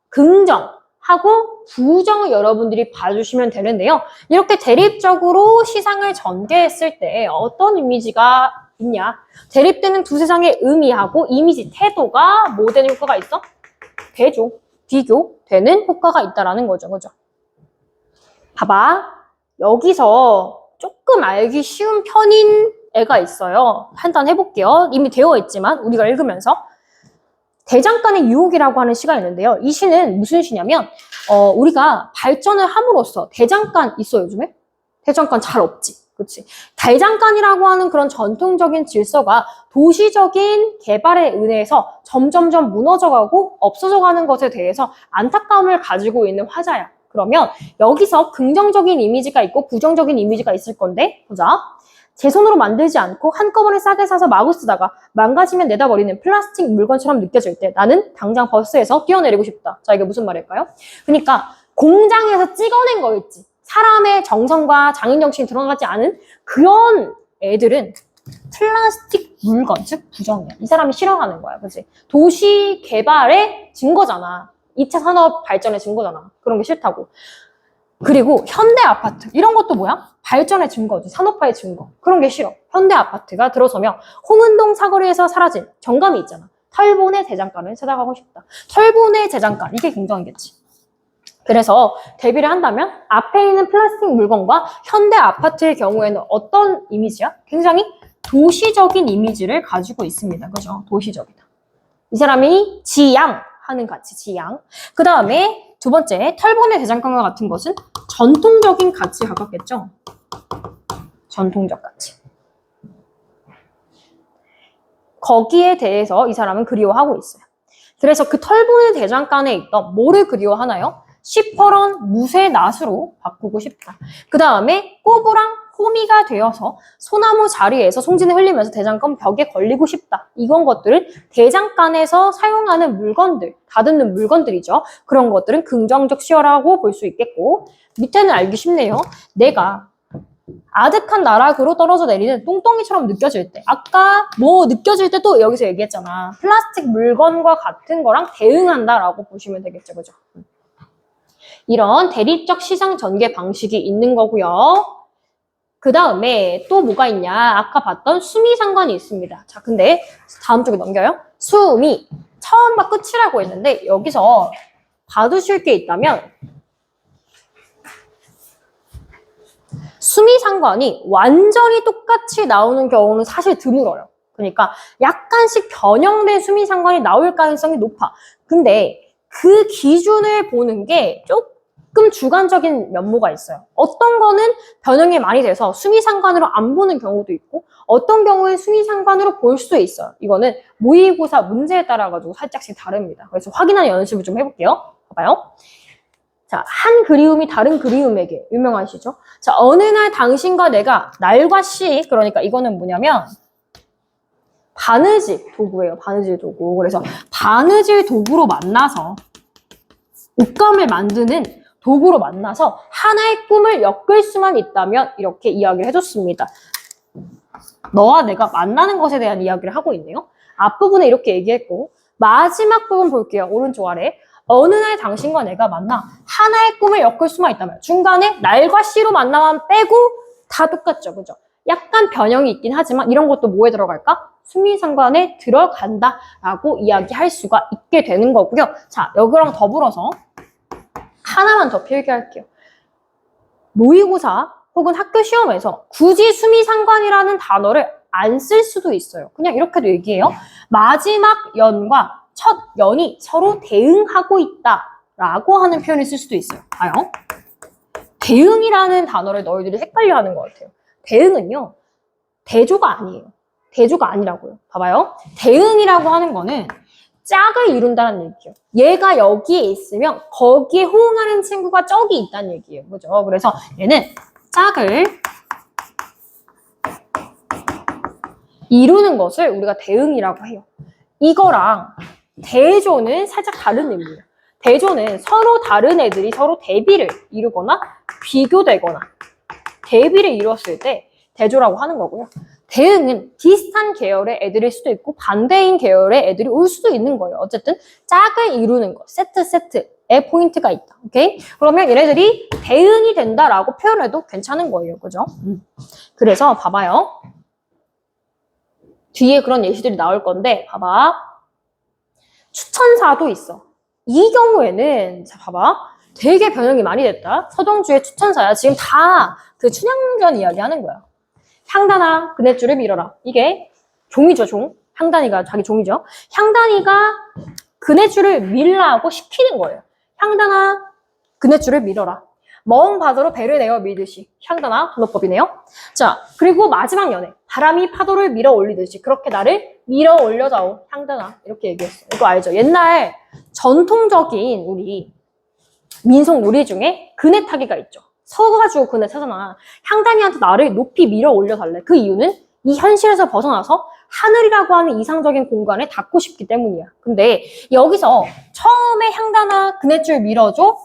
긍정하고 부정을 여러분들이 봐주시면 되는데요. 이렇게 대립적으로 시상을 전개했을 때 어떤 이미지가 있냐? 대립되는 두 세상의 의미하고 이미지, 태도가 뭐 되는 효과가 있어? 비교되는 효과가 있다라는 거죠. 그죠? 봐봐. 여기서 조금 알기 쉬운 편인 애가 있어요. 한단 해볼게요. 이미 되어 있지만 우리가 읽으면서 대장간의 유혹이라고 하는 시가 있는데요. 이 시는 무슨 시냐면 우리가 발전을 함으로써 대장간 있어 요즘에? 대장간 잘 없지. 그치? 대장간이라고 하는 그런 전통적인 질서가 도시적인 개발에 의해서 점점점 무너져가고 없어져가는 것에 대해서 안타까움을 가지고 있는 화자야. 그러면 여기서 긍정적인 이미지가 있고 부정적인 이미지가 있을 건데 보자. 제 손으로 만들지 않고 한꺼번에 싸게 사서 마구 쓰다가 망가지면 내다버리는 플라스틱 물건처럼 느껴질 때 나는 당장 버스에서 뛰어내리고 싶다. 자, 이게 무슨 말일까요? 그러니까 공장에서 찍어낸 거였지. 사람의 정성과 장인정신이 들어가지 않은 그런 애들은 플라스틱 물건, 즉 부정이야. 이 사람이 싫어하는 거야. 그치? 도시 개발의 증거잖아. 2차 산업 발전의 증거잖아. 그런 게 싫다고. 그리고 현대 아파트 이런 것도 뭐야? 발전의 증거지. 산업화의 증거. 그런 게 싫어. 현대 아파트가 들어서며 홍은동 사거리에서 사라진 정감이 있잖아. 털보네 대장간을 찾아가고 싶다. 털보네 대장간 이게 긍정이겠지. 그래서 대비를 한다면 앞에 있는 플라스틱 물건과 현대 아파트의 경우에는 어떤 이미지야? 굉장히 도시적인 이미지를 가지고 있습니다. 그죠? 도시적이다. 이 사람이 지양 하는 가치, 지양. 그 다음에 두 번째, 털보네 대장간과 같은 것은 전통적인 가치에 가깝겠죠? 전통적 가치. 거기에 대해서 이 사람은 그리워하고 있어요. 그래서 그 털보네 대장간에 있던 뭐를 그리워하나요? 시퍼런 무쇠 낫으로 바꾸고 싶다. 그 다음에 꼬부랑 호미가 되어서 소나무 자리에서 송진을 흘리면서 대장간 벽에 걸리고 싶다. 이건 것들은 대장간에서 사용하는 물건들, 다듬는 물건들이죠. 그런 것들은 긍정적 시어라고 볼 수 있겠고 밑에는 알기 쉽네요. 내가 아득한 나락으로 떨어져 내리는 똥덩이처럼 느껴질 때 아까 뭐 느껴질 때 또 여기서 얘기했잖아. 플라스틱 물건과 같은 거랑 대응한다라고 보시면 되겠죠. 그죠? 이런 대리적 시장 전개 방식이 있는 거고요. 그 다음에 또 뭐가 있냐? 아까 봤던 수미상관이 있습니다. 자, 근데 다음 쪽에 넘겨요. 수미, 처음과 끝이라고 했는데 여기서 봐두실 게 있다면 수미상관이 완전히 똑같이 나오는 경우는 사실 드물어요. 그러니까 약간씩 변형된 수미상관이 나올 가능성이 높아. 근데 그 기준을 보는 게 조금 주관적인 면모가 있어요. 어떤 거는 변형이 많이 돼서 수미상관으로 안 보는 경우도 있고 어떤 경우엔 수미상관으로 볼 수도 있어요. 이거는 모의고사 문제에 따라 가지고 살짝씩 다릅니다. 그래서 확인하는 연습을 좀 해볼게요. 봐봐요. 자, 한 그리움이 다른 그리움에게 유명하시죠? 자, 어느 날 당신과 내가 날과 시, 그러니까 이거는 뭐냐면 바느질 도구예요. 바느질 도구. 그래서 바느질 도구로 만나서 옷감을 만드는 도구로 만나서 하나의 꿈을 엮을 수만 있다면 이렇게 이야기를 해줬습니다. 너와 내가 만나는 것에 대한 이야기를 하고 있네요. 앞부분에 이렇게 얘기했고 마지막 부분 볼게요. 오른쪽 아래. 어느 날 당신과 내가 만나 하나의 꿈을 엮을 수만 있다면 중간에 날과 시로 만나만 빼고 다 똑같죠. 그죠? 약간 변형이 있긴 하지만 이런 것도 뭐에 들어갈까? 수미상관에 들어간다라고 이야기할 수가 있게 되는 거고요. 자, 여기랑 더불어서 하나만 더 필기할게요. 모의고사 혹은 학교 시험에서 굳이 수미상관이라는 단어를 안 쓸 수도 있어요. 그냥 이렇게도 얘기해요. 마지막 연과 첫 연이 서로 대응하고 있다라고 하는 표현을 쓸 수도 있어요. 봐요. 대응이라는 단어를 너희들이 헷갈려하는 것 같아요. 대응은요. 대조가 아니에요. 대조가 아니라고요. 봐봐요. 대응이라고 하는 거는 짝을 이룬다는 얘기예요. 얘가 여기에 있으면 거기에 호응하는 친구가 저기 있다는 얘기예요. 그죠? 그래서 얘는 짝을 이루는 것을 우리가 대응이라고 해요. 이거랑 대조는 살짝 다른 의미예요. 대조는 서로 다른 애들이 서로 대비를 이루거나 비교되거나 대비를 이뤘을 때 대조라고 하는 거고요. 대응은 비슷한 계열의 애들일 수도 있고 반대인 계열의 애들이 올 수도 있는 거예요. 어쨌든 짝을 이루는 거, 세트에 포인트가 있다. 오케이? 그러면 얘네들이 대응이 된다라고 표현해도 괜찮은 거예요. 그죠? 그래서 봐봐요. 뒤에 그런 예시들이 나올 건데 봐봐. 추천사도 있어. 이 경우에는 자 봐봐. 되게 변형이 많이 됐다. 서동주의 추천사야. 지금 다 그 춘향전 이야기 하는 거야. 향단아, 그네줄을 밀어라. 이게 종이죠, 종. 향단이가 자기 종이죠. 향단이가 그네줄을 밀라고 시키는 거예요. 향단아, 그네줄을 밀어라. 멍 바다로 배를 내어 밀듯이. 향단아, 분어법이네요. 자, 그리고 마지막 연애. 바람이 파도를 밀어 올리듯이. 그렇게 나를 밀어 올려다오. 향단아. 이렇게 얘기했어요. 이거 알죠? 옛날 전통적인 우리 민속 놀이 중에 그네 타기가 있죠. 서가지고 그네 타잖아. 향단이한테 나를 높이 밀어 올려달래. 그 이유는 이 현실에서 벗어나서 하늘이라고 하는 이상적인 공간에 닿고 싶기 때문이야. 근데 여기서 처음에 향단아 그네줄 밀어줘.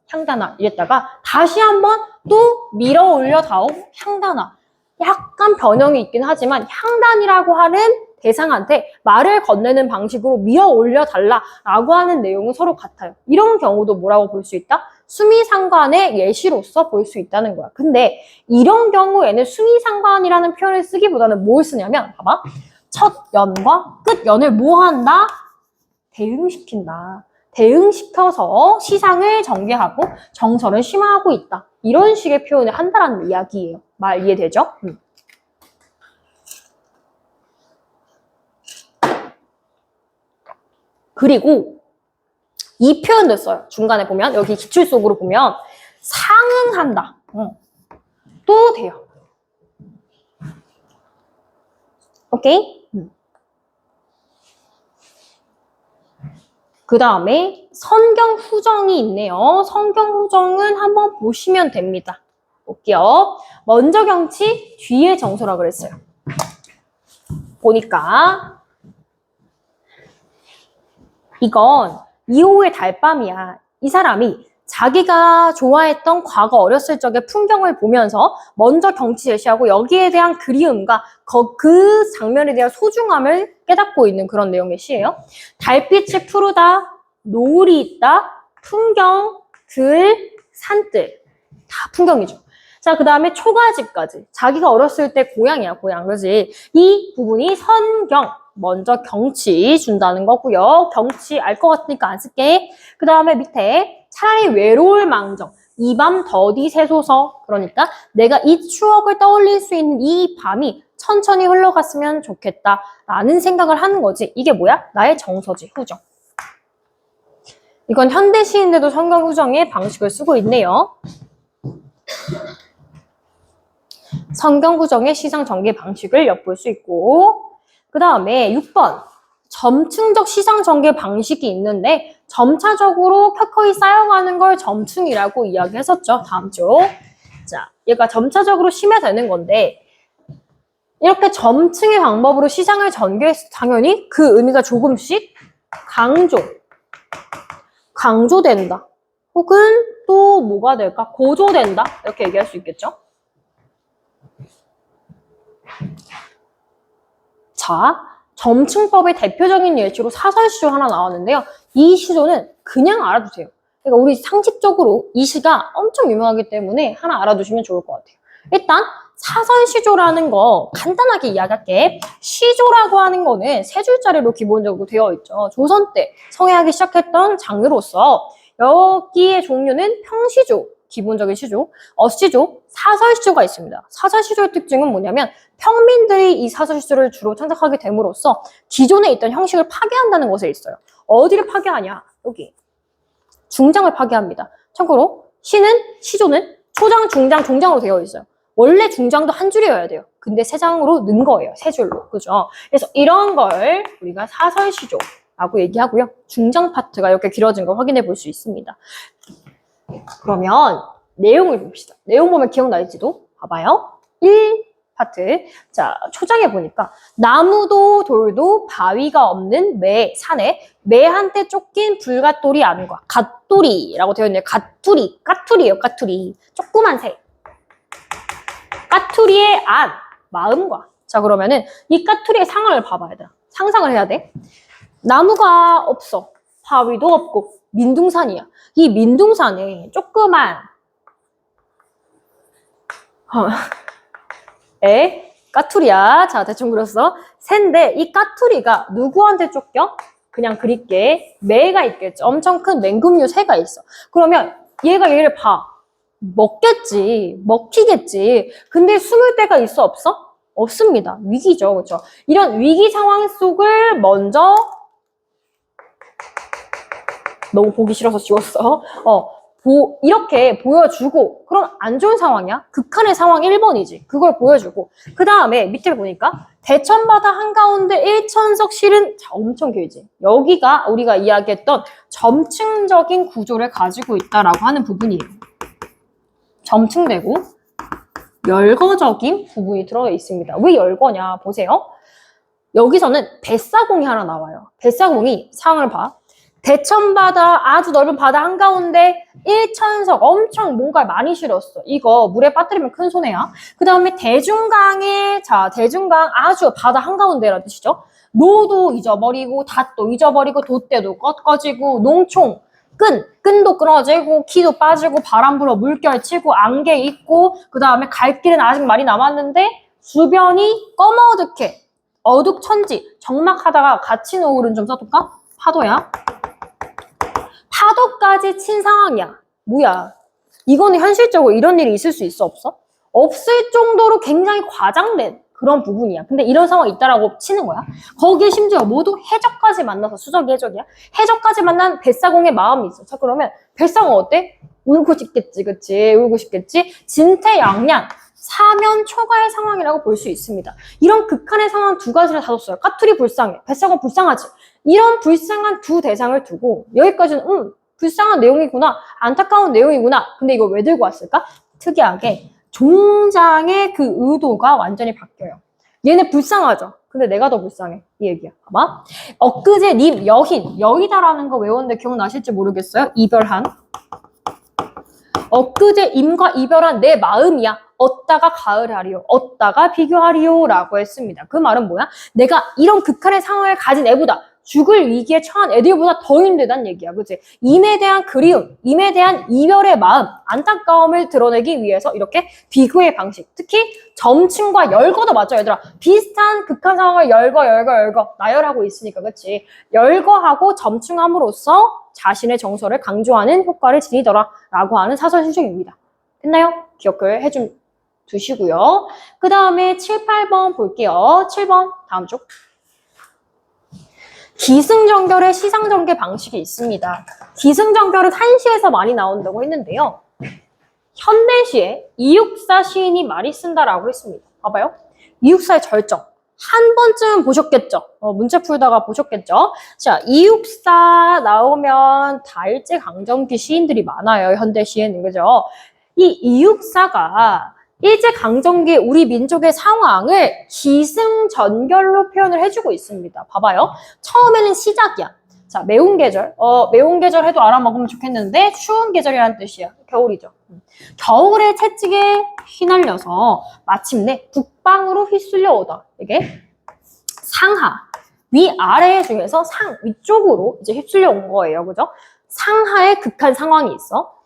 향단아 이랬다가 다시 한번 또 밀어 올려다오. 향단아. 약간 변형이 있긴 하지만 향단이라고 하는 대상한테 말을 건네는 방식으로 밀어 올려달라라고 하는 내용은 서로 같아요. 이런 경우도 뭐라고 볼 수 있다? 수미상관의 예시로서 볼 수 있다는 거야. 근데 이런 경우에는 수미상관이라는 표현을 쓰기보다는 뭘 쓰냐면 봐봐. 첫 연과 끝 연을 뭐 한다? 대응시킨다. 대응시켜서 시상을 전개하고 정서를 심화하고 있다. 이런 식의 표현을 한다는 이야기예요. 말 이해되죠? 그리고 이 표현도 써요. 중간에 보면 여기 기출 속으로 보면 상응한다. 또 돼요. 오케이? 그 다음에 선경후정이 있네요. 선경후정은 한번 보시면 됩니다. 볼게요. 먼저 경치, 뒤에 정서라 그랬어요. 보니까 이건 2호의 달밤이야. 이 사람이 자기가 좋아했던 과거 어렸을 적의 풍경을 보면서 먼저 경치 제시하고 여기에 대한 그리움과 그 장면에 대한 소중함을 깨닫고 있는 그런 내용의 시예요. 달빛이 푸르다, 노을이 있다, 풍경, 들, 산들. 다 풍경이죠. 자, 그 다음에 초가집까지. 자기가 어렸을 때 고향이야, 고향. 그지? 이 부분이 선경. 먼저 경치 준다는 거고요. 경치 알 것 같으니까 안 쓸게. 그 다음에 밑에 차라리 외로울 망정. 이 밤 더디 새소서. 그러니까 내가 이 추억을 떠올릴 수 있는 이 밤이 천천히 흘러갔으면 좋겠다 라는 생각을 하는 거지. 이게 뭐야? 나의 정서지, 후정. 이건 현대 시인들도 선경후정의 방식을 쓰고 있네요. 선경후정의 시상 전개 방식을 엿볼 수 있고 그 다음에 6번 점층적 시상 전개 방식이 있는데 점차적으로 켜커이 쌓여가는 걸 점층이라고 이야기했었죠. 다음 주. 자, 얘가 점차적으로 심해되는 건데 이렇게 점층의 방법으로 시상을 전개해서 당연히 그 의미가 조금씩 강조된다. 혹은 또 뭐가 될까? 고조된다. 이렇게 얘기할 수 있겠죠. 자, 점층법의 대표적인 예시로 사설시조 하나 나왔는데요. 이 시조는 그냥 알아두세요. 그러니까 우리 상식적으로 이 시가 엄청 유명하기 때문에 하나 알아두시면 좋을 것 같아요. 일단 사설시조라는 거 간단하게 이야기할게. 시조라고 하는 거는 세 줄짜리로 기본적으로 되어 있죠. 조선 때 성행하기 시작했던 장르로서 여기의 종류는 평시조, 기본적인 시조, 어시조, 사설시조가 있습니다. 사설시조의 특징은 뭐냐면 평민들이 이 사설시조를 주로 창작하게 됨으로써 기존에 있던 형식을 파괴한다는 것에 있어요. 어디를 파괴하냐? 여기. 중장을 파괴합니다. 참고로 시조는 초장, 중장, 종장으로 되어 있어요. 원래 중장도 한 줄이어야 돼요. 근데 세 장으로 는 거예요. 세 줄로. 그죠? 그래서 이런 걸 우리가 사설시조라고 얘기하고요. 중장 파트가 이렇게 길어진 걸 확인해 볼 수 있습니다. 그러면 내용을 봅시다. 내용 보면 기억날지도 봐봐요. 1파트. 자, 초장에 보니까 나무도 돌도 바위가 없는 산에 매한테 쫓긴 불갓돌이 안과 갓돌이라고 되어 있네요. 까투리예요. 까투리. 조그만 새. 까투리의 안, 마음과. 자, 그러면은 이 까투리의 상황을 봐봐야 돼. 상상을 해야 돼. 나무가 없어. 바위도 없고 민둥산이야. 이 민둥산에 조그만 까투리야. 자, 대충 그렸어. 새인데 이 까투리가 누구한테 쫓겨? 그냥 그릴게. 매가 있겠죠. 엄청 큰 맹금류 새가 있어. 그러면 얘가 얘를 봐. 먹히겠지. 근데 숨을 데가 있어, 없어? 없습니다. 위기죠, 그렇죠? 이런 위기 상황 속을 먼저 너무 보기 싫어서 지웠어. 이렇게 보여주고, 그럼 안 좋은 상황이야? 극한의 상황 1번이지. 그걸 보여주고. 그 다음에 밑에 보니까 대천바다 한가운데 1천석 실은 엄청 길지. 여기가 우리가 이야기했던 점층적인 구조를 가지고 있다라고 하는 부분이에요. 점층되고 열거적인 부분이 들어 있습니다. 왜 열거냐? 보세요. 여기서는 뱃사공이 하나 나와요. 뱃사공이 상을 봐. 대천바다 아주 넓은 바다 한가운데 1천석 엄청 뭔가 많이 실었어. 이거 물에 빠뜨리면 큰 손해야. 그 다음에 대중강에 대중강 아주 바다 한가운데라는 뜻이죠. 노도 잊어버리고 닷도 잊어버리고 돛대도 꺾어지고 농총 끈도 끊어지고 키도 빠지고 바람 불어 물결 치고 안개 있고 그 다음에 갈 길은 아직 많이 남았는데 주변이 꺼머득해 어둑천지 적막하다가 갇힌 오울은 좀 써둘까? 파도야. 파도까지 친 상황이야. 뭐야? 이거는 현실적으로 이런 일이 있을 수 있어, 없어? 없을 정도로 굉장히 과장된 그런 부분이야. 근데 이런 상황이 있다라고 치는 거야. 거기에 심지어 모두 해적까지 만나서 수적이 해적이야. 해적까지 만난 뱃사공의 마음이 있어. 자, 그러면 뱃사공 어때? 울고 싶겠지, 그치? 울고 싶겠지? 진퇴양양, 사면초가의 상황이라고 볼 수 있습니다. 이런 극한의 상황 두 가지를 다뤘어요. 까투리 불쌍해. 뱃사공 불쌍하지? 이런 불쌍한 두 대상을 두고 여기까지는 불쌍한 내용이구나. 안타까운 내용이구나. 근데 이걸 왜 들고 왔을까? 특이하게 종장의 그 의도가 완전히 바뀌어요. 얘네 불쌍하죠? 근데 내가 더 불쌍해. 이 얘기야. 봐봐. 엊그제 님 여의다라는 거 외웠는데 기억나실지 모르겠어요. 이별한. 엊그제 임과 이별한 내 마음이야. 얻다가 가을하리요. 얻다가 비교하리요. 라고 했습니다. 그 말은 뭐야? 내가 이런 극한의 상황을 가진 애보다 죽을 위기에 처한 애들보다 더 힘들다는 얘기야. 그치? 임에 대한 그리움, 임에 대한 이별의 마음, 안타까움을 드러내기 위해서 이렇게 비교의 방식. 특히 점층과 열거도 맞죠, 얘들아? 비슷한 극한 상황을 열거. 나열하고 있으니까, 그치? 열거하고 점층함으로써 자신의 정서를 강조하는 효과를 지니더라. 라고 하는 사설 신청입니다. 됐나요? 기억을 두시고요. 그 다음에 7, 8번 볼게요. 7번, 다음 쪽. 기승전결의 시상전개 방식이 있습니다. 기승전결은 한시에서 많이 나온다고 했는데요. 현대시에 이육사 시인이 많이 쓴다라고 했습니다. 봐봐요. 이육사의 절정. 한 번쯤 보셨겠죠? 문제 풀다가 보셨겠죠? 자, 이육사 나오면 다 일제강점기 시인들이 많아요. 현대시에는. 그죠? 이 이육사가 일제강점기 우리 민족의 상황을 기승전결로 표현을 해주고 있습니다. 봐봐요. 처음에는 시작이야. 자, 매운 계절. 매운 계절 해도 알아먹으면 좋겠는데 추운 계절이라는 뜻이야. 겨울이죠. 겨울의 채찍에 휘날려서 마침내 북방으로 휘쓸려 오다. 이게 상하. 위아래 중에서 위쪽으로 이제 휩쓸려 온 거예요. 그죠? 상하의 극한 상황이 있어.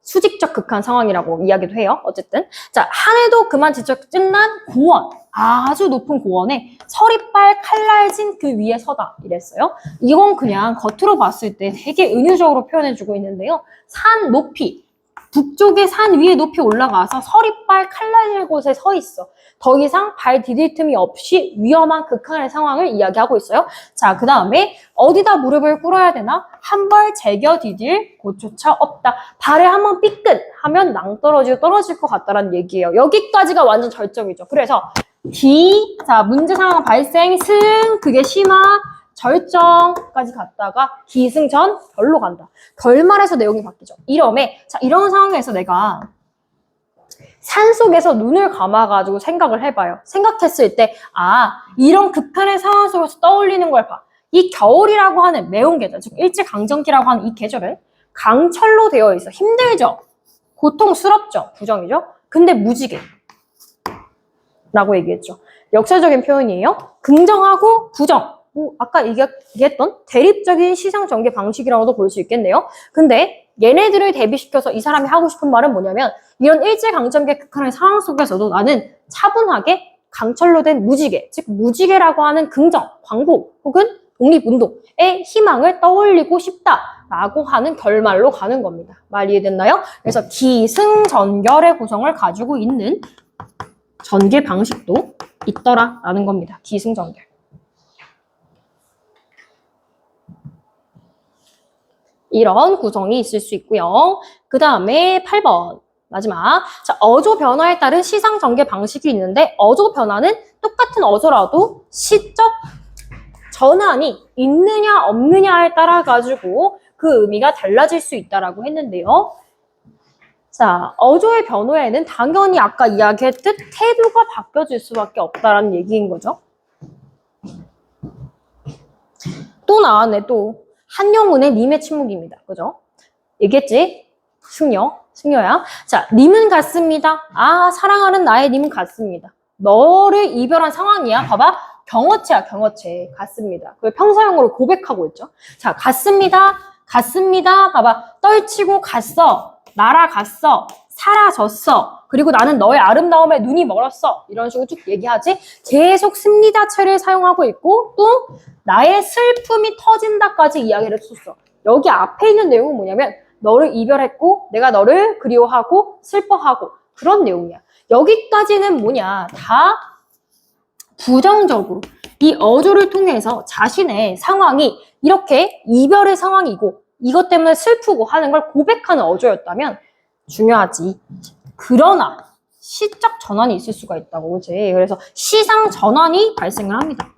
수직적 극한 상황이라고 이야기도 해요. 어쨌든. 자, 한 해도 그만 지쳐 끝난 고원. 아주 높은 고원에 서리빨 칼날진 그 위에 서다. 이랬어요. 이건 그냥 겉으로 봤을 때 되게 은유적으로 표현해주고 있는데요. 산 높이. 북쪽의 산 위에 높이 올라가서 서리빨 칼날진 곳에 서 있어. 더 이상 발 디딜 틈이 없이 위험한 극한의 상황을 이야기하고 있어요. 자, 그 다음에 어디다 무릎을 꿇어야 되나? 한 벌 제겨 디딜 곳조차 없다. 발에 한번 삐끗 하면 낭떠러지고 떨어질 것 같다라는 얘기예요. 여기까지가 완전 절정이죠. 그래서 자, 문제 상황 발생, 그게 심화, 절정까지 갔다가 기승전, 별로 간다. 결말에서 내용이 바뀌죠. 자, 이런 상황에서 내가 산속에서 눈을 감아가지고 생각을 해봐요. 생각했을 때, 이런 극한의 상황 속에서 떠올리는 걸 봐. 이 겨울이라고 하는 매운 계절, 즉 일제강점기라고 하는 이 계절은 강철로 되어 있어. 힘들죠? 고통스럽죠? 부정이죠? 근데 무지개. 라고 얘기했죠. 역설적인 표현이에요. 긍정하고 부정. 아까 얘기했던 대립적인 시상 전개 방식이라고도 볼 수 있겠네요. 근데 얘네들을 대비시켜서 이 사람이 하고 싶은 말은 뭐냐면 이런 일제강점기 극한의 상황 속에서도 나는 차분하게 강철로 된 무지개, 즉 무지개라고 하는 긍정, 광복 혹은 독립운동의 희망을 떠올리고 싶다. 라고 하는 결말로 가는 겁니다. 말 이해됐나요? 그래서 기승전결의 구성을 가지고 있는 전개 방식도 있더라라는 겁니다. 기승전결. 이런 구성이 있을 수 있고요. 그 다음에 8번 마지막. 자, 어조 변화에 따른 시상 전개 방식이 있는데 어조 변화는 똑같은 어조라도 시적 전환이 있느냐 없느냐에 따라 가지고 그 의미가 달라질 수 있다라고 했는데요. 자, 어조의 변화에는 당연히 아까 이야기했듯 태도가 바뀌어질 수밖에 없다라는 얘기인 거죠. 또 나왔네, 또. 한영훈의 님의 침묵입니다. 그죠? 얘기했지? 승려야. 자, 님은 같습니다. 아, 사랑하는 나의 님은 같습니다. 너를 이별한 상황이야. 봐봐. 경어체야, 경어체. 같습니다. 그걸 평사형으로 고백하고 있죠. 자, 같습니다. 같습니다. 봐봐. 떨치고 갔어. 날아갔어. 사라졌어. 그리고 나는 너의 아름다움에 눈이 멀었어. 이런 식으로 쭉 얘기하지. 계속 습니다체를 사용하고 있고 또 나의 슬픔이 터진다까지 이야기를 했었어. 여기 앞에 있는 내용은 뭐냐면 너를 이별했고 내가 너를 그리워하고 슬퍼하고 그런 내용이야. 여기까지는 뭐냐. 다 부정적으로 이 어조를 통해서 자신의 상황이 이렇게 이별의 상황이고 이것 때문에 슬프고 하는 걸 고백하는 어조였다면 중요하지. 그러나 시적 전환이 있을 수가 있다고, 그치? 그래서 시상 전환이 발생을 합니다.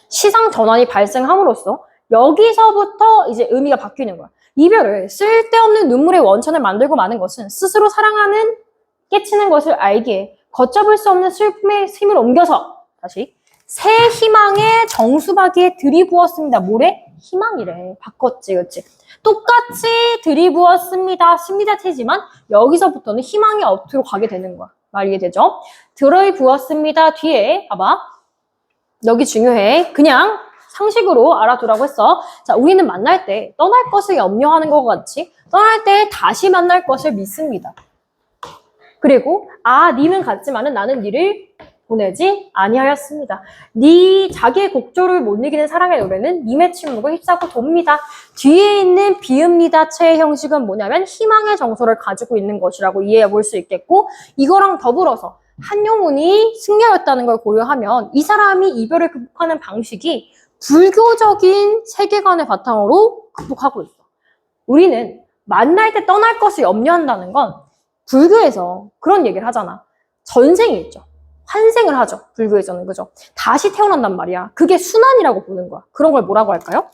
시상 전환이 발생함으로써 여기서부터 이제 의미가 바뀌는 거야. 이별을 쓸데없는 눈물의 원천을 만들고 마는 것은 스스로 사랑하는 깨치는 것을 알기에 걷잡을 수 없는 슬픔의 힘을 옮겨서 다시 새 희망의 정수박이에 들이부었습니다. 뭐래? 희망이래. 바꿨지, 그치? 똑같이 들이부었습니다. 습니다체지만 여기서부터는 희망의 어투로 가게 되는 거야. 말 이해되죠? 들이부었습니다. 뒤에 봐봐. 여기 중요해. 그냥 상식으로 알아두라고 했어. 자, 우리는 만날 때 떠날 것을 염려하는 것 같이 떠날 때 다시 만날 것을 믿습니다. 그리고 님은 같지만은 나는 니를 보내지 아니하였습니다. 네 자기의 곡조를 못 이기는 사랑의 노래는 님의 침묵을 휩싸고 돕니다. 뒤에 있는 비읍니다체의 형식은 뭐냐면 희망의 정서를 가지고 있는 것이라고 이해해 볼 수 있겠고 이거랑 더불어서 한영훈이 승려였다는 걸 고려하면 이 사람이 이별을 극복하는 방식이 불교적인 세계관을 바탕으로 극복하고 있어. 우리는 만날 때 떠날 것을 염려한다는 건 불교에서 그런 얘기를 하잖아. 전생이 있죠. 환생을 하죠. 불교에서는. 그죠? 다시 태어난단 말이야. 그게 순환이라고 보는 거야. 그런 걸 뭐라고 할까요?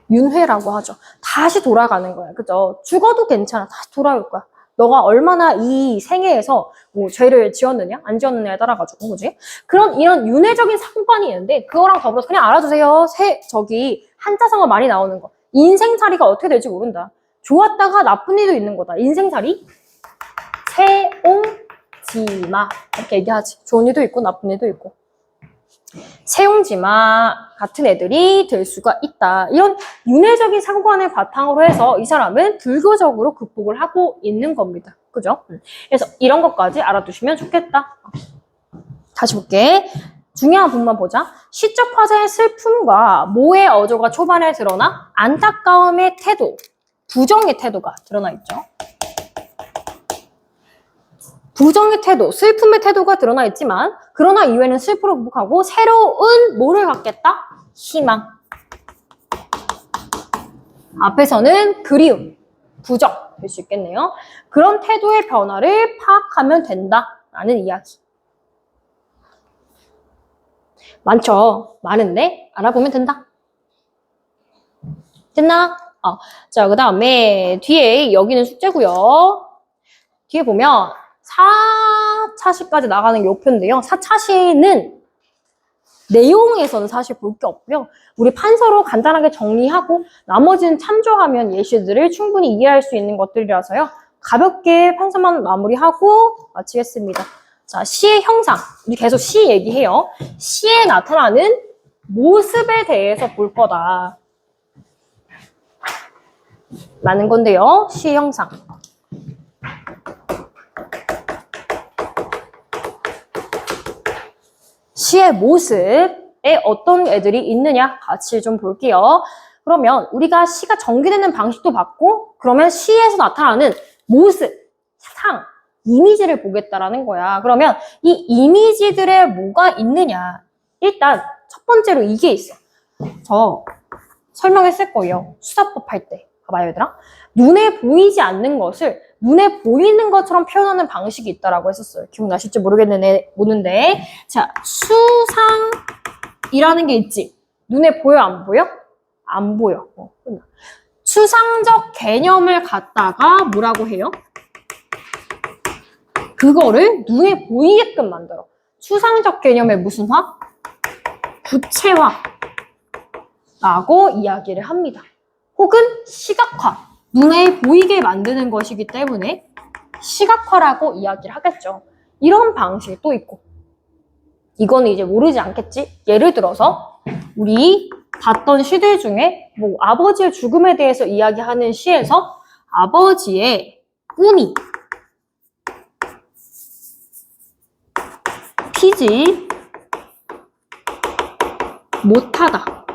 윤회라고 하죠. 다시 돌아가는 거야. 그죠? 죽어도 괜찮아. 다시 돌아올 거야. 너가 얼마나 이 생애에서 뭐 죄를 지었느냐 안 지었느냐에 따라 가지고 그지? 이런 윤회적인 사고관이 있는데 그거랑 더불어서 그냥 알아두세요. 저기 한자성어 많이 나오는 거. 인생살이가 어떻게 될지 모른다. 좋았다가 나쁜 일도 있는 거다. 인생살이 세옹지마 이렇게 얘기하지. 좋은 일도 있고 나쁜 일도 있고. 세옹지마 같은 애들이 될 수가 있다. 이런 윤회적인 사고관을 바탕으로 해서 이 사람은 불교적으로 극복을 하고 있는 겁니다. 그죠? 그래서 이런 것까지 알아두시면 좋겠다. 다시 볼게. 중요한 부분만 보자. 시적 화자의 슬픔과 모의 어조가 초반에 드러나 안타까움의 태도, 부정의 태도가 드러나 있죠. 부정의 태도, 슬픔의 태도가 드러나 있지만 그러나 이후에는 슬픔을 극복하고 새로운 뭐를 갖겠다? 희망. 앞에서는 그리움, 부정 될 수 있겠네요. 그런 태도의 변화를 파악하면 된다라는 이야기. 많죠? 많은데 알아보면 된다. 됐나? 자, 그 다음에 뒤에 여기는 숙제고요. 뒤에 보면 4차시까지 나가는 요표인데요. 4차시는 내용에서는 사실 볼 게 없고요. 우리 판서로 간단하게 정리하고 나머지는 참조하면 예시들을 충분히 이해할 수 있는 것들이라서요. 가볍게 판서만 마무리하고 마치겠습니다. 자, 시의 형상. 우리 계속 시 얘기해요. 시에 나타나는 모습에 대해서 볼 거다. 라는 건데요. 시의 형상. 시의 모습에 어떤 애들이 있느냐 같이 좀 볼게요. 그러면 우리가 시가 전개되는 방식도 봤고 그러면 시에서 나타나는 모습, 상, 이미지를 보겠다라는 거야. 그러면 이 이미지들에 뭐가 있느냐. 일단 첫 번째로 이게 있어. 저 설명했을 거예요. 수사법 할 때. 봐봐요, 얘들아. 눈에 보이지 않는 것을 눈에 보이는 것처럼 표현하는 방식이 있다라고 했었어요. 기억나실지 모르겠는데. 자, 수상이라는 게 있지. 눈에 보여, 안 보여? 안 보여. 추상적 개념을 갖다가 뭐라고 해요? 그거를 눈에 보이게끔 만들어. 추상적 개념의 무슨 화? 구체화라고 이야기를 합니다. 혹은 시각화. 눈에 보이게 만드는 것이기 때문에 시각화라고 이야기를 하겠죠. 이런 방식도 있고. 이거는 이제 모르지 않겠지? 예를 들어서 우리 봤던 시들 중에 뭐 아버지의 죽음에 대해서 이야기하는 시에서 아버지의 꿈이 피지 못하다.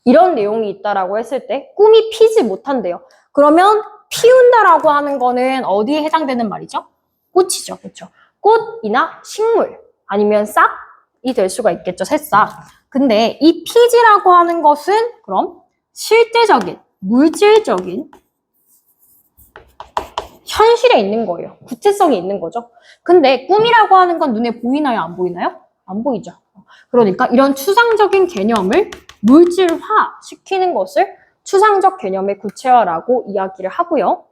이런 내용이 있다라고 했을 때 꿈이 피지 못한대요. 그러면 피운다라고 하는 거는 어디에 해당되는 말이죠? 꽃이죠. 그렇죠? 꽃이나 식물 아니면 싹이 될 수가 있겠죠. 새싹. 근데 이 피지라고 하는 것은 그럼 실제적인, 물질적인 현실에 있는 거예요. 구체성이 있는 거죠. 근데 꿈이라고 하는 건 눈에 보이나요? 안 보이나요? 안 보이죠. 그러니까 이런 추상적인 개념을 물질화 시키는 것을 추상적 개념의 구체화라고 이야기를 하고요.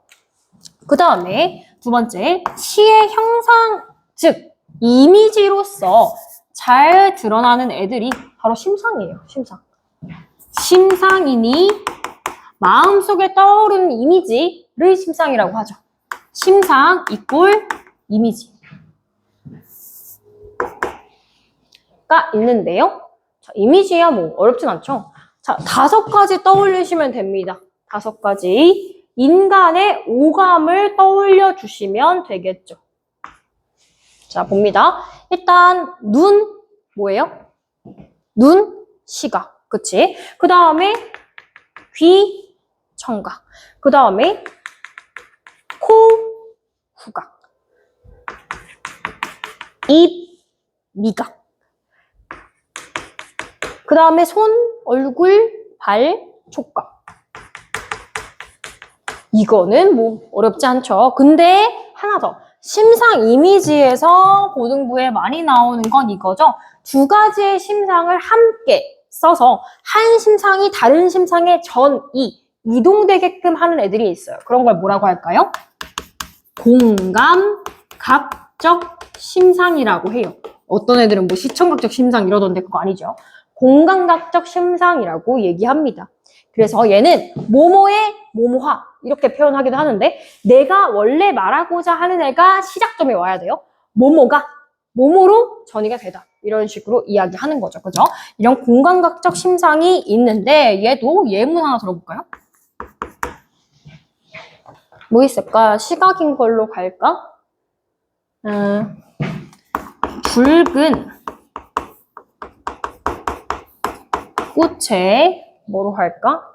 그 다음에 두 번째, 시의 형상, 즉 이미지로서 잘 드러나는 애들이 바로 심상이에요. 심상. 심상이니 마음속에 떠오르는 이미지를 심상이라고 하죠. 심상 이꼴 이미지가 있는데요. 자, 이미지야 뭐 어렵진 않죠. 자, 5가지 떠올리시면 됩니다. 5가지. 인간의 오감을 떠올려 주시면 되겠죠. 자, 봅니다. 일단 눈 뭐예요? 눈 시각. 그치? 그 다음에 귀 청각. 그 다음에 코 후각. 입 미각. 그 다음에 손, 얼굴, 발, 촉각. 이거는 뭐 어렵지 않죠. 근데 하나 더. 심상 이미지에서 고등부에 많이 나오는 건 이거죠. 2가지의 심상을 함께 써서 한 심상이 다른 심상의 전이 이동되게끔 하는 애들이 있어요. 그런 걸 뭐라고 할까요? 공감각적 심상이라고 해요. 어떤 애들은 뭐 시청각적 심상 이러던데 그거 아니죠. 공감각적 심상이라고 얘기합니다. 그래서 얘는 모모의 모모화 이렇게 표현하기도 하는데 내가 원래 말하고자 하는 애가 시작점에 와야 돼요. 모모가 모모로 전이가 되다. 이런 식으로 이야기하는 거죠. 그죠? 이런 공감각적 심상이 있는데 얘도 예문 하나 들어볼까요? 뭐 있을까? 시각인 걸로 갈까? 붉은 꽃에 뭐로 할까?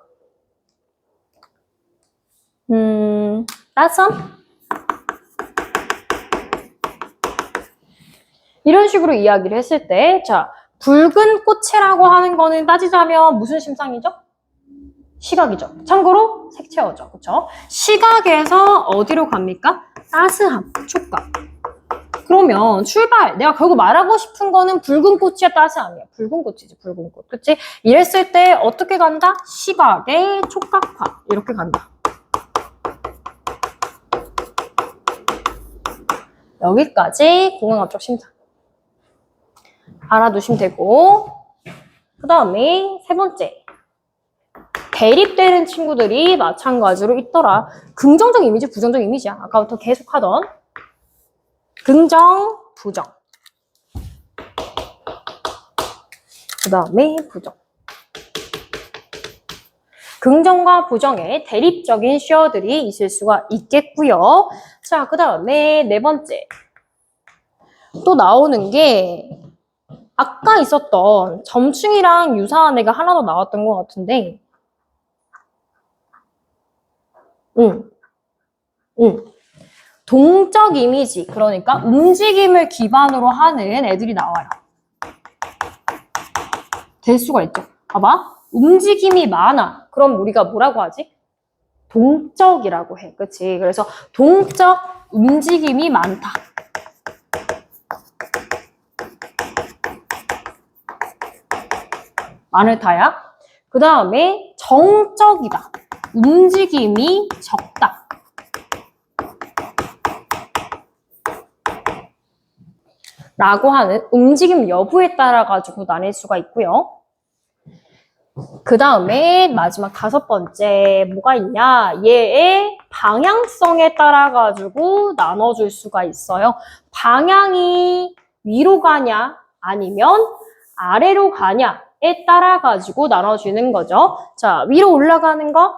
따섬? 이런 식으로 이야기를 했을 때, 자, 붉은 꽃이라고 하는 거는 따지자면 무슨 심상이죠? 시각이죠. 참고로 색채어죠. 그쵸? 시각에서 어디로 갑니까? 따스함, 촉각. 그러면 출발, 내가 결국 말하고 싶은 거는 붉은 꽃이야, 따스함이야. 붉은 꽃이지, 붉은 꽃. 그치? 이랬을 때 어떻게 간다? 시각의 촉각화. 이렇게 간다. 여기까지 공감각적 심상. 알아두시면 되고, 그 다음에 3번째. 대립되는 친구들이 마찬가지로 있더라. 긍정적 이미지, 부정적 이미지야. 아까부터 계속 하던. 긍정, 부정. 그 다음에 부정. 긍정과 부정의 대립적인 쉐어들이 있을 수가 있겠고요. 자, 그 다음에 4번째. 또 나오는 게 아까 있었던 점층이랑 유사한 애가 하나 더 나왔던 것 같은데, 동적 이미지, 그러니까 움직임을 기반으로 하는 애들이 나와요. 될 수가 있죠. 봐봐. 움직임이 많아. 그럼 우리가 뭐라고 하지? 동적이라고 해. 그치? 그래서 동적 움직임이 많다. 많을타야. 그 다음에 정적이다. 움직임이 적다. 라고 하는 움직임 여부에 따라 가지고 나뉠 수가 있고요. 그 다음에 마지막 5번째 뭐가 있냐? 얘의 방향성에 따라 가지고 나눠줄 수가 있어요. 방향이 위로 가냐 아니면 아래로 가냐에 따라 가지고 나눠주는 거죠. 자, 위로 올라가는 거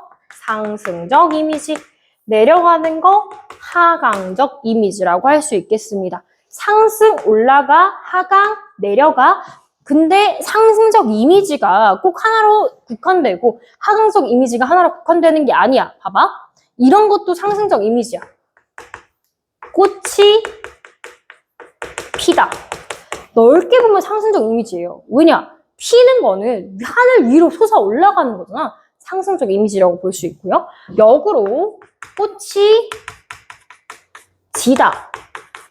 상승적 이미지, 내려가는 거 하강적 이미지라고 할 수 있겠습니다. 상승, 올라가, 하강, 내려가. 근데 상승적 이미지가 꼭 하나로 국한되고 하강적 이미지가 하나로 국한되는 게 아니야. 봐봐. 이런 것도 상승적 이미지야. 꽃이 피다. 넓게 보면 상승적 이미지예요. 왜냐? 피는 거는 하늘 위로 솟아 올라가는 거잖아. 상승적 이미지라고 볼 수 있고요. 역으로 꽃이 지다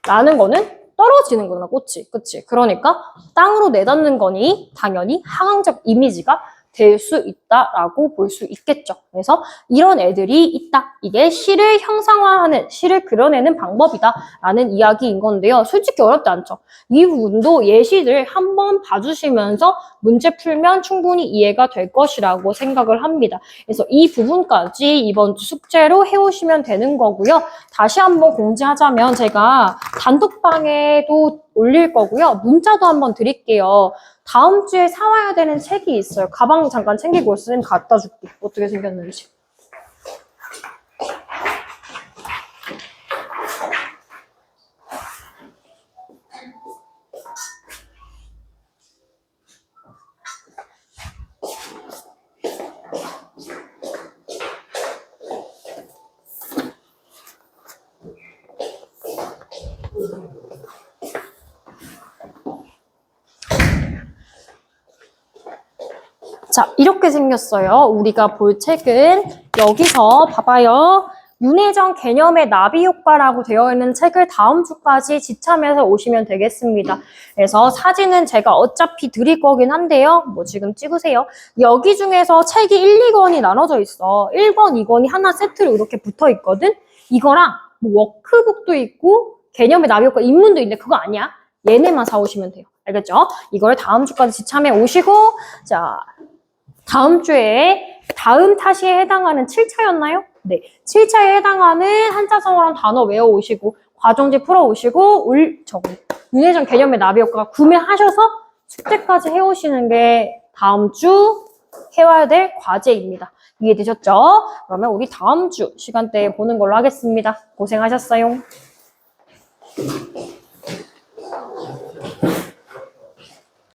라는 거는 떨어지는 거잖아, 꽃이. 그치? 그러니까 땅으로 내닿는 거니 당연히 하강적 이미지가 될 수 있다라고 볼 수 있겠죠. 그래서 이런 애들이 있다. 이게 시를 형상화하는, 시를 그려내는 방법이다라는 이야기인 건데요. 솔직히 어렵지 않죠. 이 부분도 예시를 한번 봐주시면서 문제 풀면 충분히 이해가 될 것이라고 생각을 합니다. 그래서 이 부분까지 이번 주 숙제로 해오시면 되는 거고요. 다시 한번 공지하자면 제가 단톡방에도 올릴 거고요. 문자도 한번 드릴게요. 다음 주에 사와야 되는 책이 있어요. 가방 잠깐 챙기고 있으면 갖다 줄게. 어떻게 생겼는지. 자, 이렇게 생겼어요. 우리가 볼 책은 여기서 봐봐요. 윤회전 개념의 나비 효과라고 되어 있는 책을 다음 주까지 지참해서 오시면 되겠습니다. 그래서 사진은 제가 어차피 드릴 거긴 한데요. 뭐 지금 찍으세요. 여기 중에서 책이 1, 2권이 나눠져 있어. 1권, 2권이 하나 세트로 이렇게 붙어 있거든. 이거랑 뭐 워크북도 있고 개념의 나비 효과 입문도 있는데 그거 아니야. 얘네만 사오시면 돼요. 알겠죠? 이걸 다음 주까지 지참해 오시고 자, 다음 주에 다음 타시에 해당하는 7차였나요? 네, 7차에 해당하는 한자성어랑 단어 외워오시고 과정지 풀어오시고 윤회전 개념의 나비 효과 구매하셔서 숙제까지 해오시는 게 다음 주 해와야 될 과제입니다. 이해되셨죠? 그러면 우리 다음 주 시간대에 보는 걸로 하겠습니다. 고생하셨어요.